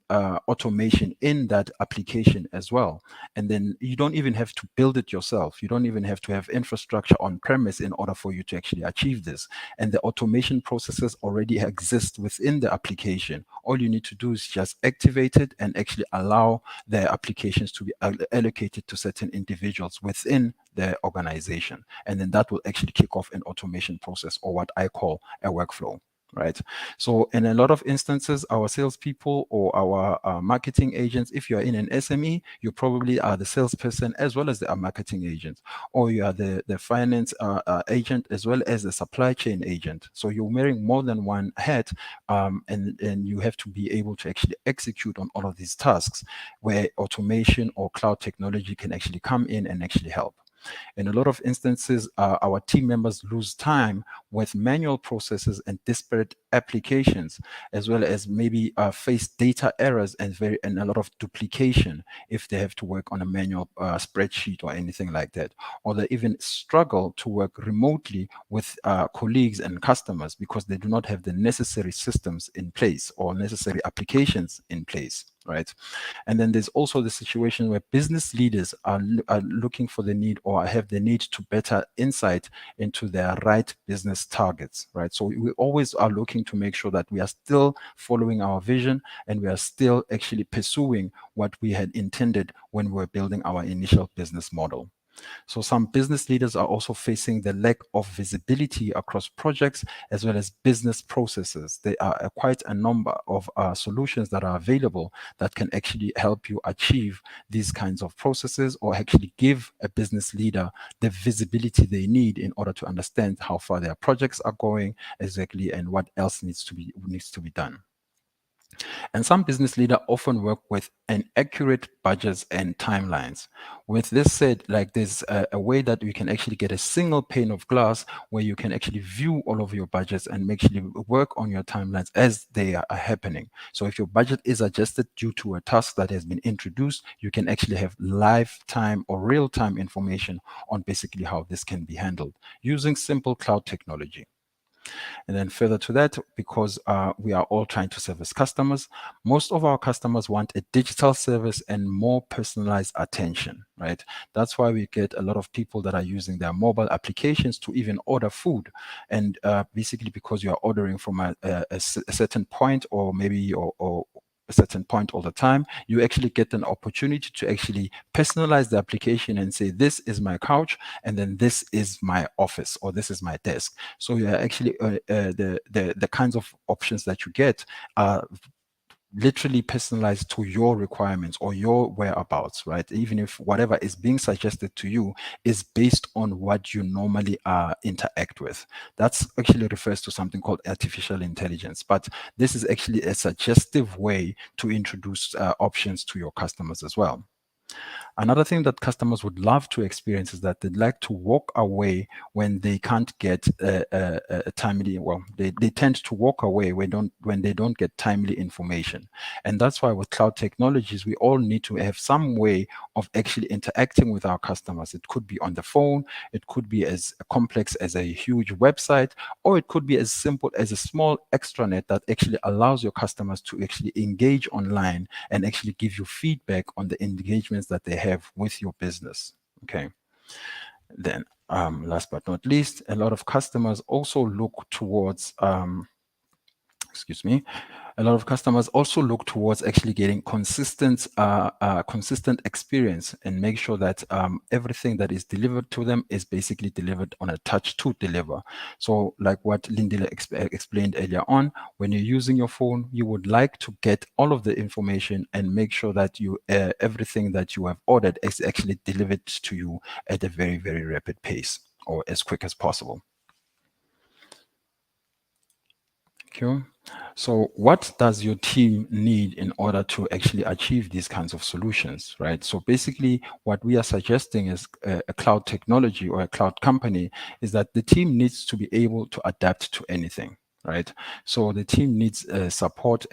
automation in that application as well. And then you don't even have to build it yourself. You don't even have to have infrastructure on premise in order for you to actually achieve this. And the automation processes already exist within the application. All you need to do is just activate it and actually allow the applications to be allocated to certain individuals within the organization. And then that will actually kick off an automation process, or what I call a workflow. Right. So in a lot of instances, our salespeople or our marketing agents, if you are in an SME, you probably are the salesperson as well as the marketing agent, or you are the finance agent as well as the supply chain agent. So you're wearing more than one hat, and you have to be able to actually execute on all of these tasks where automation or cloud technology can actually come in and actually help. In a lot of instances, our team members lose time with manual processes and disparate applications, as well as maybe face data errors and a lot of duplication if they have to work on a manual spreadsheet or anything like that. Or they even struggle to work remotely with colleagues and customers because they do not have the necessary systems in place or necessary applications in place. Right. And then there's also the situation where business leaders are looking for the need or have the need to better insight into their right business targets, right? So we always are looking to make sure that we are still following our vision and we are still actually pursuing what we had intended when we were building our initial business model. So some business leaders are also facing the lack of visibility across projects as well as business processes. There are quite a number of solutions that are available that can actually help you achieve these kinds of processes or actually give a business leader the visibility they need in order to understand how far their projects are going exactly and what else needs to be done. And some business leaders often work with inaccurate budgets and timelines. With this said, like there's a way that you can actually get a single pane of glass where you can actually view all of your budgets and actually work on your timelines as they are happening. So if your budget is adjusted due to a task that has been introduced, you can actually have lifetime or real-time information on basically how this can be handled using simple cloud technology. And then further to that, because we are all trying to service customers, most of our customers want a digital service and more personalized attention, right? That's why we get a lot of people that are using their mobile applications to even order food. And basically because you are ordering from a certain point or maybe or a certain point all the time, you actually get an opportunity to actually personalize the application and say, this is my couch, and then this is my office, or this is my desk. So yeah, actually the kinds of options that you get are literally personalized to your requirements or your whereabouts, right? Even if whatever is being suggested to you is based on what you normally interact with. That's actually refers to something called artificial intelligence. But this is actually a suggestive way to introduce options to your customers as well. Another thing that customers would love to experience is that they'd like to walk away when they can't get a timely, well, they tend to walk away when they don't get timely information. And that's why with cloud technologies, we all need to have some way of actually interacting with our customers. It could be on the phone, it could be as complex as a huge website, or it could be as simple as a small extranet that actually allows your customers to actually engage online and actually give you feedback on the engagements that they have with your business. Okay. Then last but not least, a lot of customers also look towards excuse me, a lot of customers also look towards actually getting consistent experience and make sure that everything that is delivered to them is basically delivered on a touch to deliver. So like what Lindile explained earlier on, when you're using your phone, you would like to get all of the information and make sure that you everything that you have ordered is actually delivered to you at a very, very rapid pace or as quick as possible. Okay. So what does your team need in order to actually achieve these kinds of solutions, right? So basically what we are suggesting is a cloud technology or a cloud company is that the team needs to be able to adapt to anything, right? So the team needs support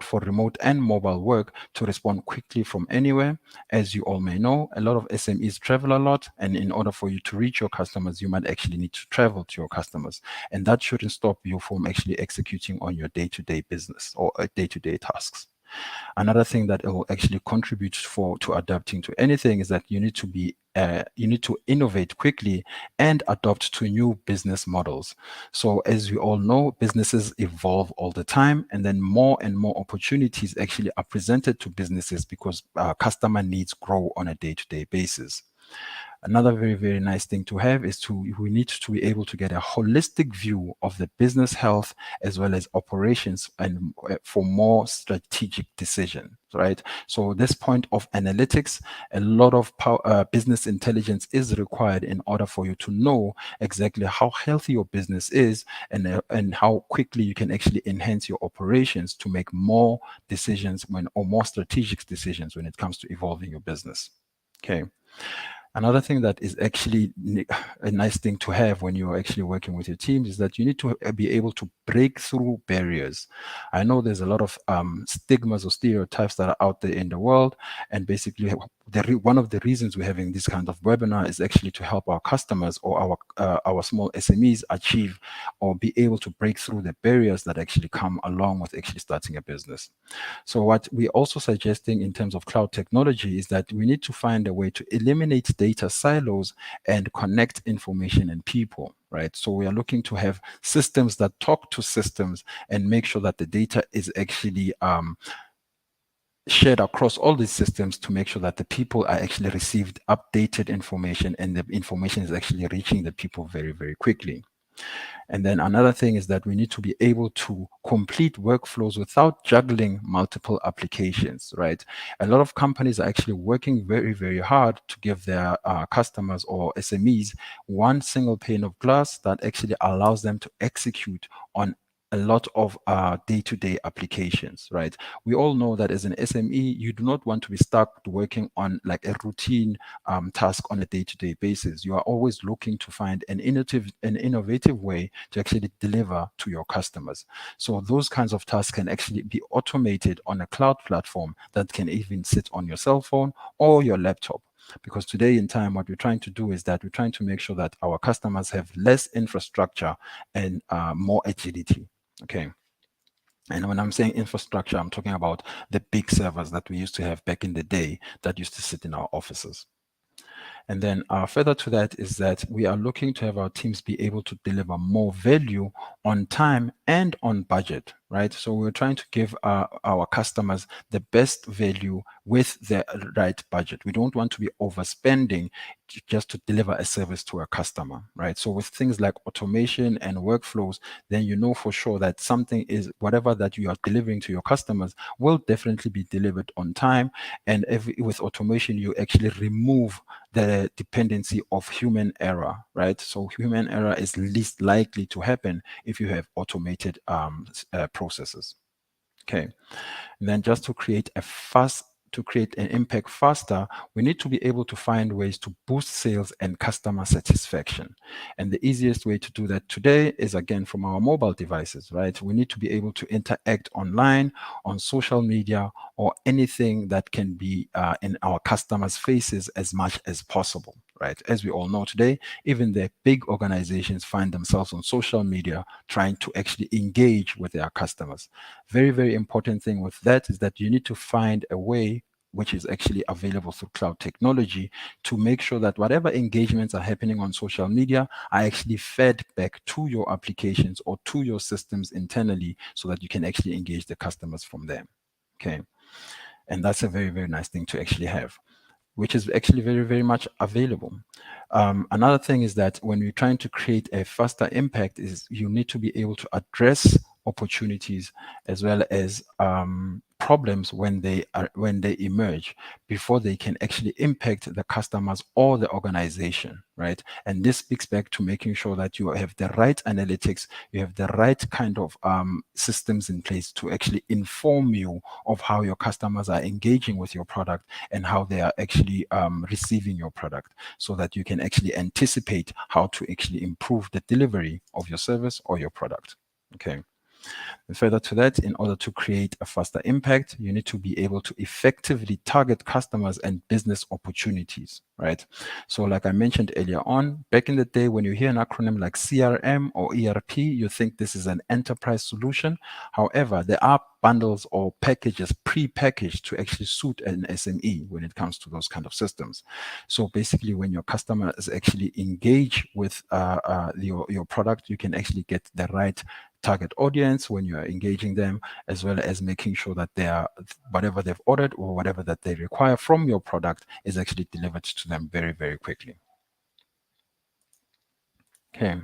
for remote and mobile work to respond quickly from anywhere. As you all may know, a lot of SMEs travel a lot, and in order for you to reach your customers, you might actually need to travel to your customers, and that shouldn't stop you from actually executing on your day-to-day business or day-to-day tasks. Another thing that it will actually contribute to adapting to anything is that you need to innovate quickly and adopt to new business models. So as we all know, businesses evolve all the time, and then more and more opportunities actually are presented to businesses because customer needs grow on a day-to-day basis. Another very, very nice thing to have is we need to be able to get a holistic view of the business health as well as operations and for more strategic decision, right? So this point of analytics, a lot of business intelligence is required in order for you to know exactly how healthy your business is and how quickly you can actually enhance your operations to make more decisions or more strategic decisions when it comes to evolving your business. Okay. Another thing that is actually a nice thing to have when you're actually working with your teams is that you need to be able to break through barriers. I know there's a lot of stigmas or stereotypes that are out there in the world, and basically one of the reasons we're having this kind of webinar is actually to help our customers or our small SMEs achieve or be able to break through the barriers that actually come along with actually starting a business. So what we're also suggesting in terms of cloud technology is that we need to find a way to eliminate data silos and connect information and people, right? So we are looking to have systems that talk to systems and make sure that the data is actually shared across all these systems to make sure that the people are actually received updated information and the information is actually reaching the people very, very quickly. And then another thing is that we need to be able to complete workflows without juggling multiple applications, right? A lot of companies are actually working very, very hard to give their customers or SMEs one single pane of glass that actually allows them to execute on a lot of day-to-day applications, right? We all know that as an SME, you do not want to be stuck working on like a routine task on a day-to-day basis. You are always looking to find an innovative way to actually deliver to your customers. So those kinds of tasks can actually be automated on a cloud platform that can even sit on your cell phone or your laptop. Because today in time, what we're trying to do is that we're trying to make sure that our customers have less infrastructure and more agility. Okay. And when I'm saying infrastructure, I'm talking about the big servers that we used to have back in the day that used to sit in our offices. And then further to that is that we are looking to have our teams be able to deliver more value on time and on budget, right? So we're trying to give our customers the best value with the right budget. We don't want to be overspending just to deliver a service to a customer, right? So with things like automation and workflows, then you know for sure that something is, whatever that you are delivering to your customers will definitely be delivered on time. And with automation, you actually remove the dependency of human error, right? So human error is least likely to happen if you have automated processes. Okay. And then just to create an impact faster, we need to be able to find ways to boost sales and customer satisfaction. And the easiest way to do that today is, again, from our mobile devices, right? We need to be able to interact online, on social media, or anything that can be in our customers' faces as much as possible, right? As we all know today, even the big organizations find themselves on social media trying to actually engage with their customers. Very, very important thing with that is that you need to find a way, which is actually available through cloud technology, to make sure that whatever engagements are happening on social media are actually fed back to your applications or to your systems internally, so that you can actually engage the customers from there. Okay. And that's a very, very nice thing to actually have, which is actually very, very much available. Another thing is that when you're trying to create a faster impact, is you need to be able to address opportunities as well as problems when they emerge, before they can actually impact the customers or the organization, right? And this speaks back to making sure that you have the right analytics, you have the right kind of systems in place to actually inform you of how your customers are engaging with your product and how they are actually receiving your product, so that you can actually anticipate how to actually improve the delivery of your service or your product. Okay. And further to that, in order to create a faster impact, you need to be able to effectively target customers and business opportunities, right? So like I mentioned earlier on, back in the day, when you hear an acronym like CRM or ERP, you think this is an enterprise solution. However, there are bundles or packages pre-packaged to actually suit an SME when it comes to those kind of systems. So basically, when your customers actually engage with your product, you can actually get the right target audience when you are engaging them, as well as making sure that they are, whatever they've ordered or whatever that they require from your product is actually delivered to them very, very quickly. Okay.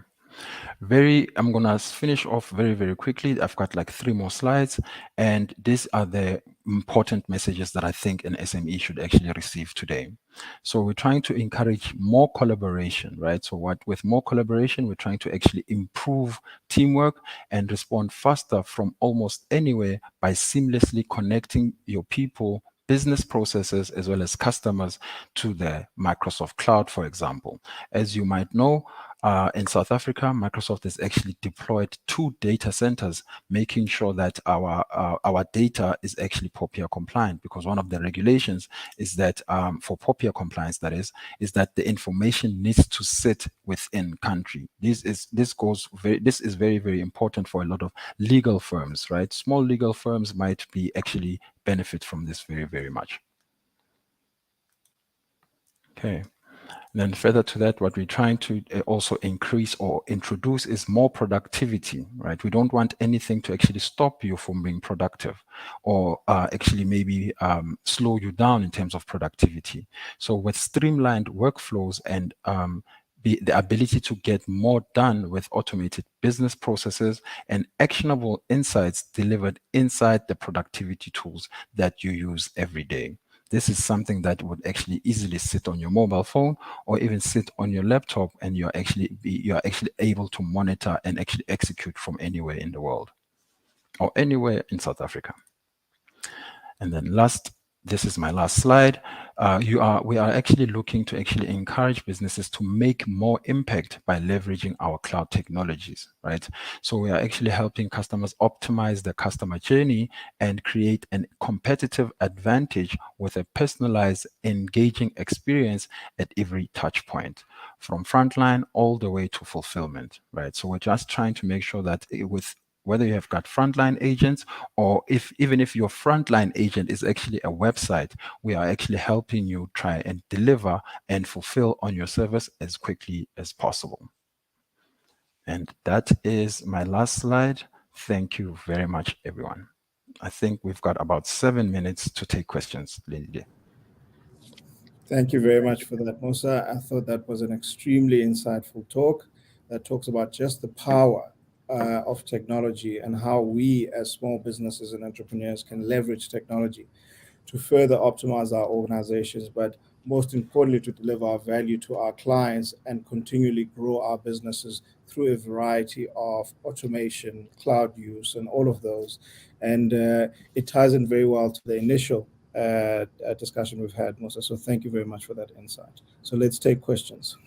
I'm gonna finish off very, very quickly. I've got like 3 more slides, and these are the important messages that I think an SME should actually receive today. So we're trying to encourage more collaboration, right? So with more collaboration, we're trying to actually improve teamwork and respond faster from almost anywhere by seamlessly connecting your people, business processes, as well as customers to the Microsoft Cloud, for example. As you might know, in South Africa, Microsoft has actually deployed 2 data centers, making sure that our data is actually POPIA compliant, because one of the regulations is that for POPIA compliance, is that the information needs to sit within country. This is very, very important for a lot of legal firms, right? Small legal firms might be actually benefit from this very, very much. Okay. And then further to that, what we're trying to also increase or introduce is more productivity, right? We don't want anything to actually stop you from being productive, or actually maybe slow you down in terms of productivity. So with streamlined workflows and the ability to get more done with automated business processes and actionable insights delivered inside the productivity tools that you use every day. This is something that would actually easily sit on your mobile phone or even sit on your laptop, and you're actually able to monitor and actually execute from anywhere in the world or anywhere in South Africa. And then this is my last slide. We are actually looking to actually encourage businesses to make more impact by leveraging our cloud technologies, right? So we are actually helping customers optimize the customer journey and create a competitive advantage with a personalized, engaging experience at every touch point, from frontline all the way to fulfillment, right? So we're just trying to make sure that with whether you have got frontline agents, or even if your frontline agent is actually a website, we are actually helping you try and deliver and fulfill on your service as quickly as possible. And that is my last slide. Thank you very much, everyone. I think we've got about 7 minutes to take questions, Lindile. Thank you very much for that, Musa. I thought that was an extremely insightful talk that talks about just the power of technology and how we as small businesses and entrepreneurs can leverage technology to further optimize our organizations, but most importantly, to deliver our value to our clients and continually grow our businesses through a variety of automation, cloud use, and all of those. And it ties in very well to the initial discussion we've had, Musa. So thank you very much for that insight. So let's take questions.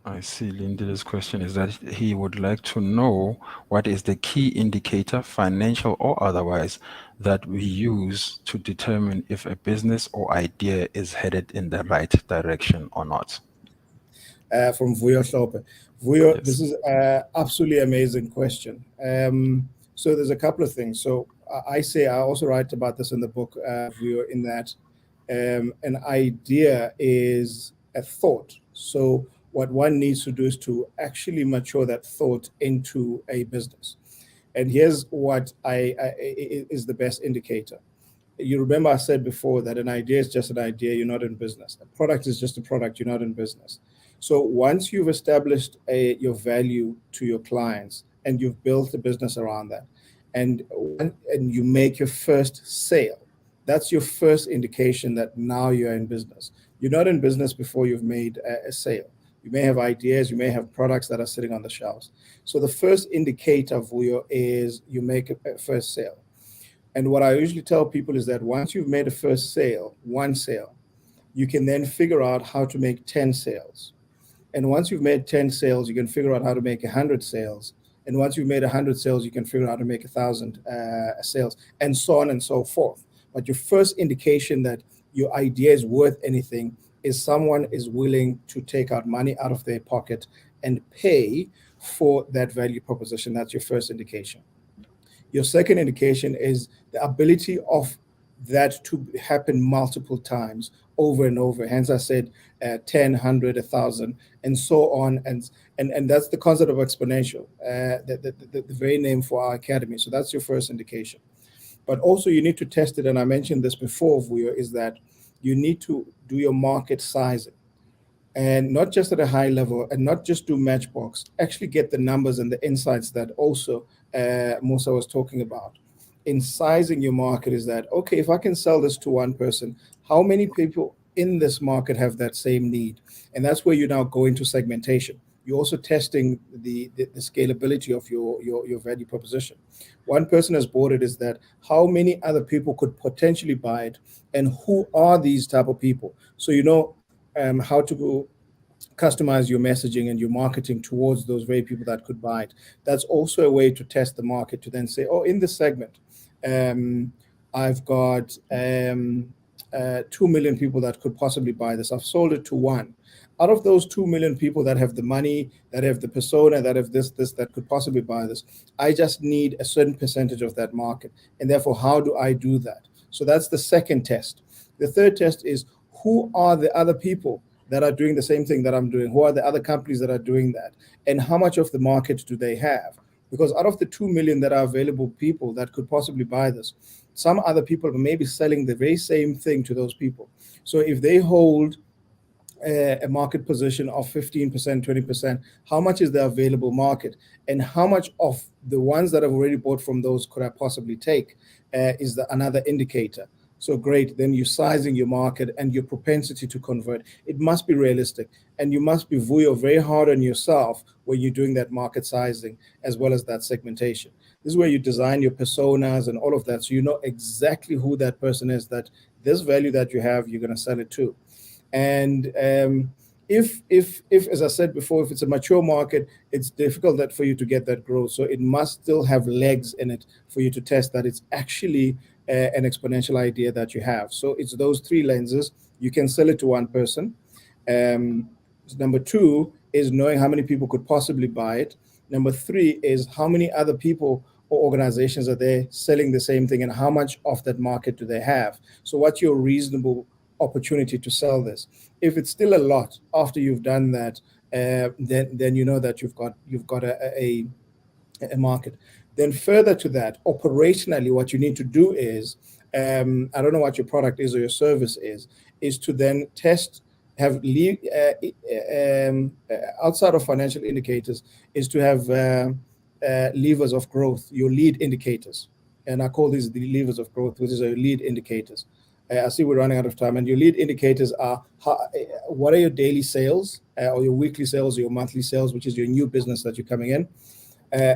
I see Lindile's question is that he would like to know what is the key indicator, financial or otherwise, that we use to determine if a business or idea is headed in the right direction or not. From Vuyo Hlope. Vuyo, Yes. this is an absolutely amazing question. So there's a couple of things. So I also write about this in the book, Vuyo, in that an idea is a thought. So what one needs to do is to actually mature that thought into a business. And here's what is the best indicator. You remember I said before that an idea is just an idea, you're not in business. A product is just a product, you're not in business. So once you've established your value to your clients and you've built a business around that, and you make your first sale, that's your first indication that now you're in business. You're not in business before you've made a sale. You may have ideas, you may have products that are sitting on the shelves. So the first indicator, Vuyo, is you make a first sale. And what I usually tell people is that once you've made a first sale, one sale, you can then figure out how to make 10 sales. And once you've made 10 sales, you can figure out how to make 100 sales. And once you've made 100 sales, you can figure out how to make 1,000 sales, and so on and so forth. But your first indication that your idea is worth anything is someone is willing to take out money out of their pocket and pay for that value proposition. That's your first indication. Your second indication is the ability of that to happen multiple times over and over. Hence, I said 10, 100, 1,000, and so on. And that's the concept of exponential, the very name for our academy. So that's your first indication. But also you need to test it, and I mentioned this before, Vuyo, is that you need to do your market sizing. And not just at a high level, and not just do Matchbox, actually get the numbers and the insights that also Musa was talking about. In sizing your market is that, okay, if I can sell this to one person, how many people in this market have that same need? And that's where you now go into segmentation. You're also testing the scalability of your value proposition. One person has bought it, is that how many other people could potentially buy it, and who are these type of people? So you know how to customize your messaging and your marketing towards those very people that could buy it. That's also a way to test the market, to then say, oh, in this segment, I've got 2 million people that could possibly buy this. I've sold it to one. Out of those 2 million people that have the money, that have the persona, that have this, that could possibly buy this, I just need a certain percentage of that market. And therefore, how do I do that? So that's the second test. The third test is, who are the other people that are doing the same thing that I'm doing? Who are the other companies that are doing that? And how much of the market do they have? Because out of the 2 million that are available people that could possibly buy this, some other people may be selling the very same thing to those people. So if they hold a market position of 15%, 20%, how much is the available market? And how much of the ones that have already bought from those could I possibly take is another indicator. So great, then you're sizing your market and your propensity to convert. It must be realistic, and you must be Vuyo very hard on yourself when you're doing that market sizing as well as that segmentation. This is where you design your personas and all of that, so you know exactly who that person is, that this value that you have, you're going to sell it to. And if as I said before, if it's a mature market, it's difficult that for you to get that growth. So it must still have legs in it for you to test that it's actually an exponential idea that you have. So it's those three lenses. You can sell it to one person. Number two is knowing how many people could possibly buy it. Number three is how many other people or organizations are there selling the same thing, and how much of that market do they have? So what's your reasonable opportunity to sell this? If it's still a lot after you've done that, then you know that you've got a market. Then further to that, operationally, what you need to do is, I don't know what your product is or your service is to then test, have outside of financial indicators, is to have levers of growth, your lead indicators. And I call these the levers of growth, which is your lead indicators. I see we're running out of time, and your lead indicators are what are your daily sales, or your weekly sales, or your monthly sales, which is your new business that you're coming in.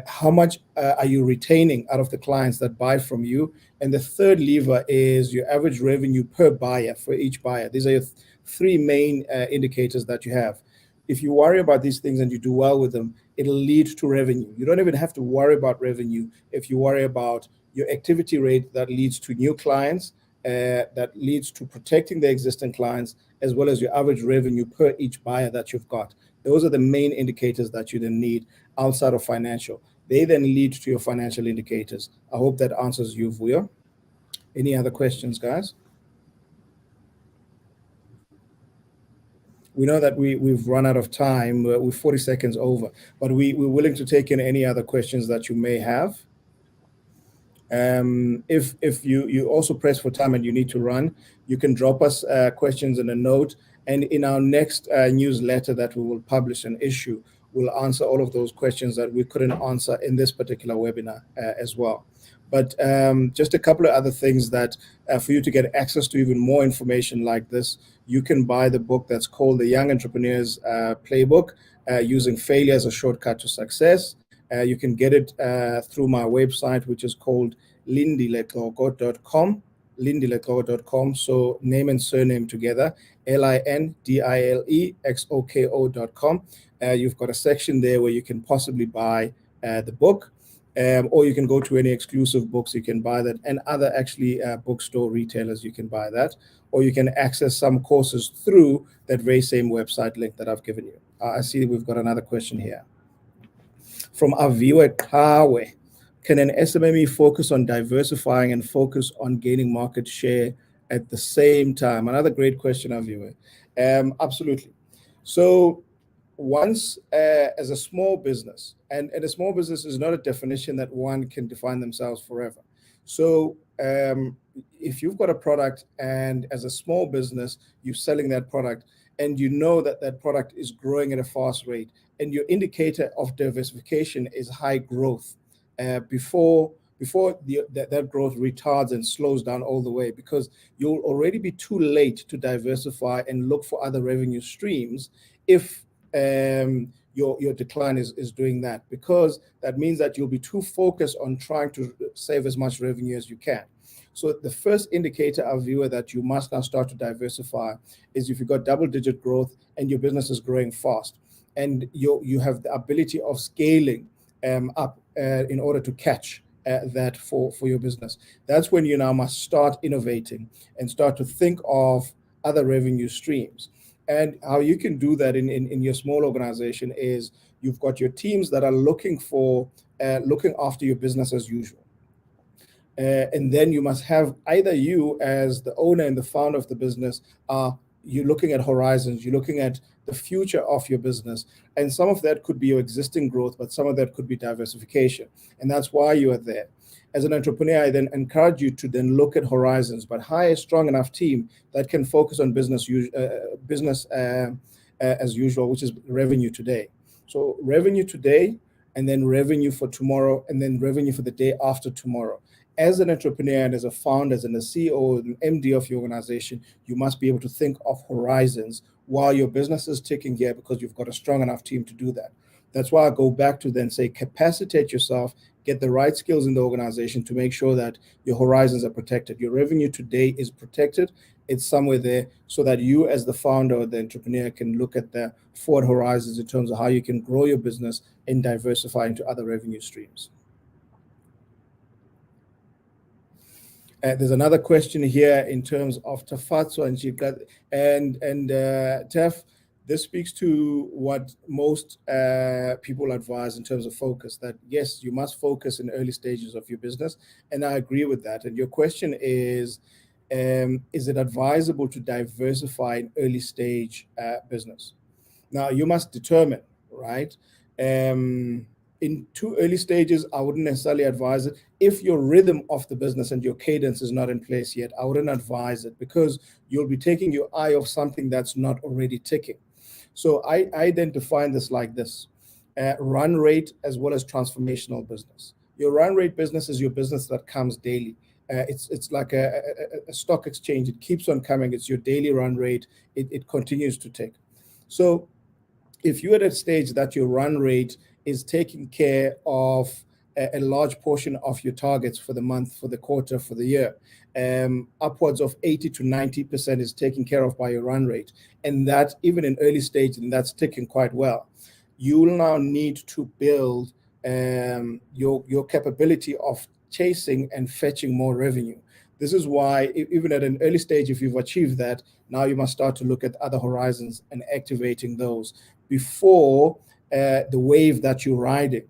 How much are you retaining out of the clients that buy from you? And the third lever is your average revenue per buyer for each buyer. These are your three main indicators that you have. If you worry about these things and you do well with them, it'll lead to revenue. You don't even have to worry about revenue if you worry about your activity rate that leads to new clients, that leads to protecting the existing clients, as well as your average revenue per each buyer that you've got. Those are the main indicators that you then need outside of financial. They then lead to your financial indicators. I hope that answers you, Vuyo. Any other questions, guys? We know that we've run out of time. We're 40 seconds over, but we're willing to take in any other questions that you may have. If you also press for time and you need to run, you can drop us questions in a note, and in our next newsletter that we will publish and issue, we'll answer all of those questions that we couldn't answer in this particular webinar as well. But just a couple of other things that for you to get access to even more information like this, you can buy the book that's called The Young Entrepreneur's Playbook, Using Failure as a Shortcut to Success. You can get it through my website, which is called lindilecoko.com, lindilecoko.com. So name and surname together, LINDILEXOKO.com. You've got a section there where you can possibly buy the book, or you can go to any exclusive books, you can buy that, and other actually bookstore retailers, you can buy that, or you can access some courses through that very same website link that I've given you. I see we've got another question here from our viewer, Kawe. Can an SMME focus on diversifying and focus on gaining market share at the same time? Another great question, our viewer. Absolutely. So once, as a small business, and a small business is not a definition that one can define themselves forever. So if you've got a product and as a small business, you're selling that product, and you know that that product is growing at a fast rate, and your indicator of diversification is high growth, before that growth retards and slows down all the way, because you'll already be too late to diversify and look for other revenue streams if your decline is doing that, because that means that you'll be too focused on trying to save as much revenue as you can. So the first indicator, our viewer, that you must now start to diversify is if you've got double-digit growth and your business is growing fast, and you have the ability of scaling up in order to catch that for your business. That's when you now must start innovating and start to think of other revenue streams. And how you can do that in your small organization is you've got your teams that are looking after your business as usual. And then you must have either you as the owner and the founder of the business, you're looking at horizons, you're looking at the future of your business. And some of that could be your existing growth, but some of that could be diversification. And that's why you are there. As an entrepreneur, I then encourage you to then look at horizons, but hire a strong enough team that can focus on business as usual, which is revenue today. So revenue today, and then revenue for tomorrow, and then revenue for the day after tomorrow. As an entrepreneur and as a founder, as a CEO and MD of your organization, you must be able to think of horizons while your business is ticking here, because you've got a strong enough team to do that. That's why I go back to then say, capacitate yourself, get the right skills in the organization to make sure that your horizons are protected. Your revenue today is protected. It's somewhere there, so that you as the founder or the entrepreneur can look at the forward horizons in terms of how you can grow your business and diversify into other revenue streams. There's another question here in terms of Tafatso and Tef. This speaks to what most people advise in terms of focus, that yes, you must focus in early stages of your business. And I agree with that. And your question is it advisable to diversify in early stage business? Now you must determine, right? In too early stages, I wouldn't necessarily advise it. If your rhythm of the business and your cadence is not in place yet, I wouldn't advise it, because you'll be taking your eye off something that's not already ticking. So I then define this like this: run rate as well as transformational business. Your run rate business is your business that comes daily. It's like a stock exchange. It keeps on coming. It's your daily run rate. It continues to tick. So if you're at a stage that your run rate is taking care of a large portion of your targets for the month, for the quarter, for the year, upwards of 80 to 90% is taken care of by your run rate, and that even in early stage, and that's ticking quite well, you will now need to build your capability of chasing and fetching more revenue. This is why, even at an early stage, if you've achieved that, now you must start to look at other horizons and activating those before the wave that you're riding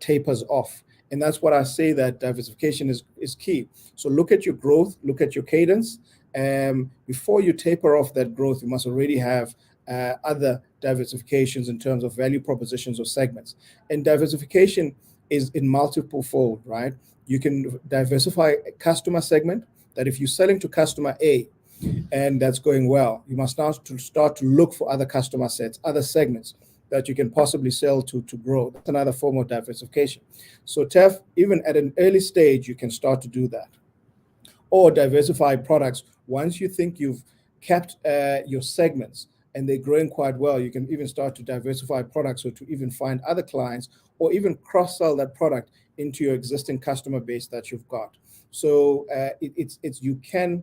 tapers off. And that's what I say, that diversification is key. So look at your growth, look at your cadence. Before you taper off that growth, you must already have other diversifications in terms of value propositions or segments. And diversification is in multiple fold, right? You can diversify a customer segment, that if you're selling to customer A and that's going well, you must now start to look for other customer sets, other segments that you can possibly sell to grow. That's another form of diversification. So TEF, even at an early stage, you can start to do that. Or diversify products. Once you think you've kept your segments and they're growing quite well, you can even start to diversify products, or to even find other clients, or even cross-sell that product into your existing customer base that you've got. So you can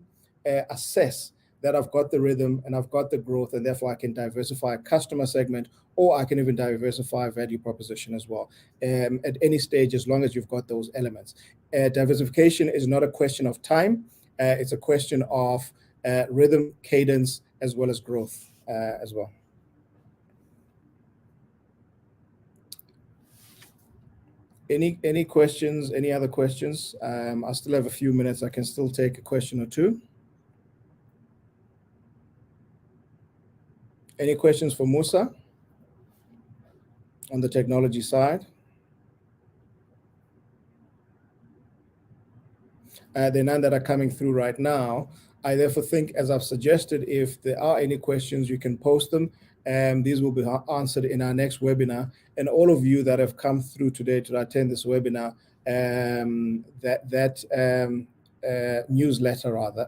assess that I've got the rhythm and I've got the growth, and therefore I can diversify a customer segment, or I can even diversify value proposition as well, at any stage, as long as you've got those elements. Diversification is not a question of time. It's a question of rhythm, cadence, as well as growth as well. Any questions? Any other questions? I still have a few minutes. I can still take a question or two. Any questions for Musa on the technology side? There are none that are coming through right now. I therefore think, as I've suggested, if there are any questions, you can post them, and these will be answered in our next webinar. And all of you that have come through today to attend this webinar, newsletter rather,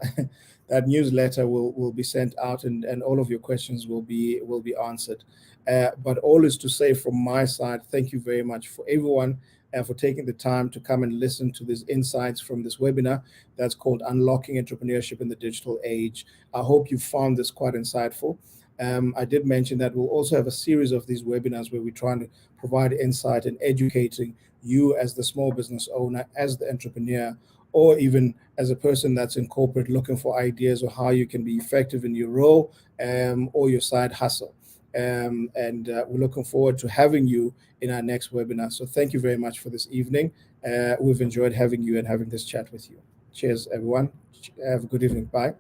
that newsletter will be sent out, and all of your questions will be answered. But all is to say from my side, thank you very much for everyone for taking the time to come and listen to these insights from this webinar that's called Unlocking Entrepreneurship in the Digital Age. I hope you found this quite insightful. I did mention that we'll also have a series of these webinars where we're trying to provide insight and educating you as the small business owner, as the entrepreneur, or even as a person that's in corporate looking for ideas of how you can be effective in your role or your side hustle. We're looking forward to having you in our next webinar. So thank you very much for this evening. We've enjoyed having you and having this chat with you. Cheers, everyone. Have a good evening. Bye.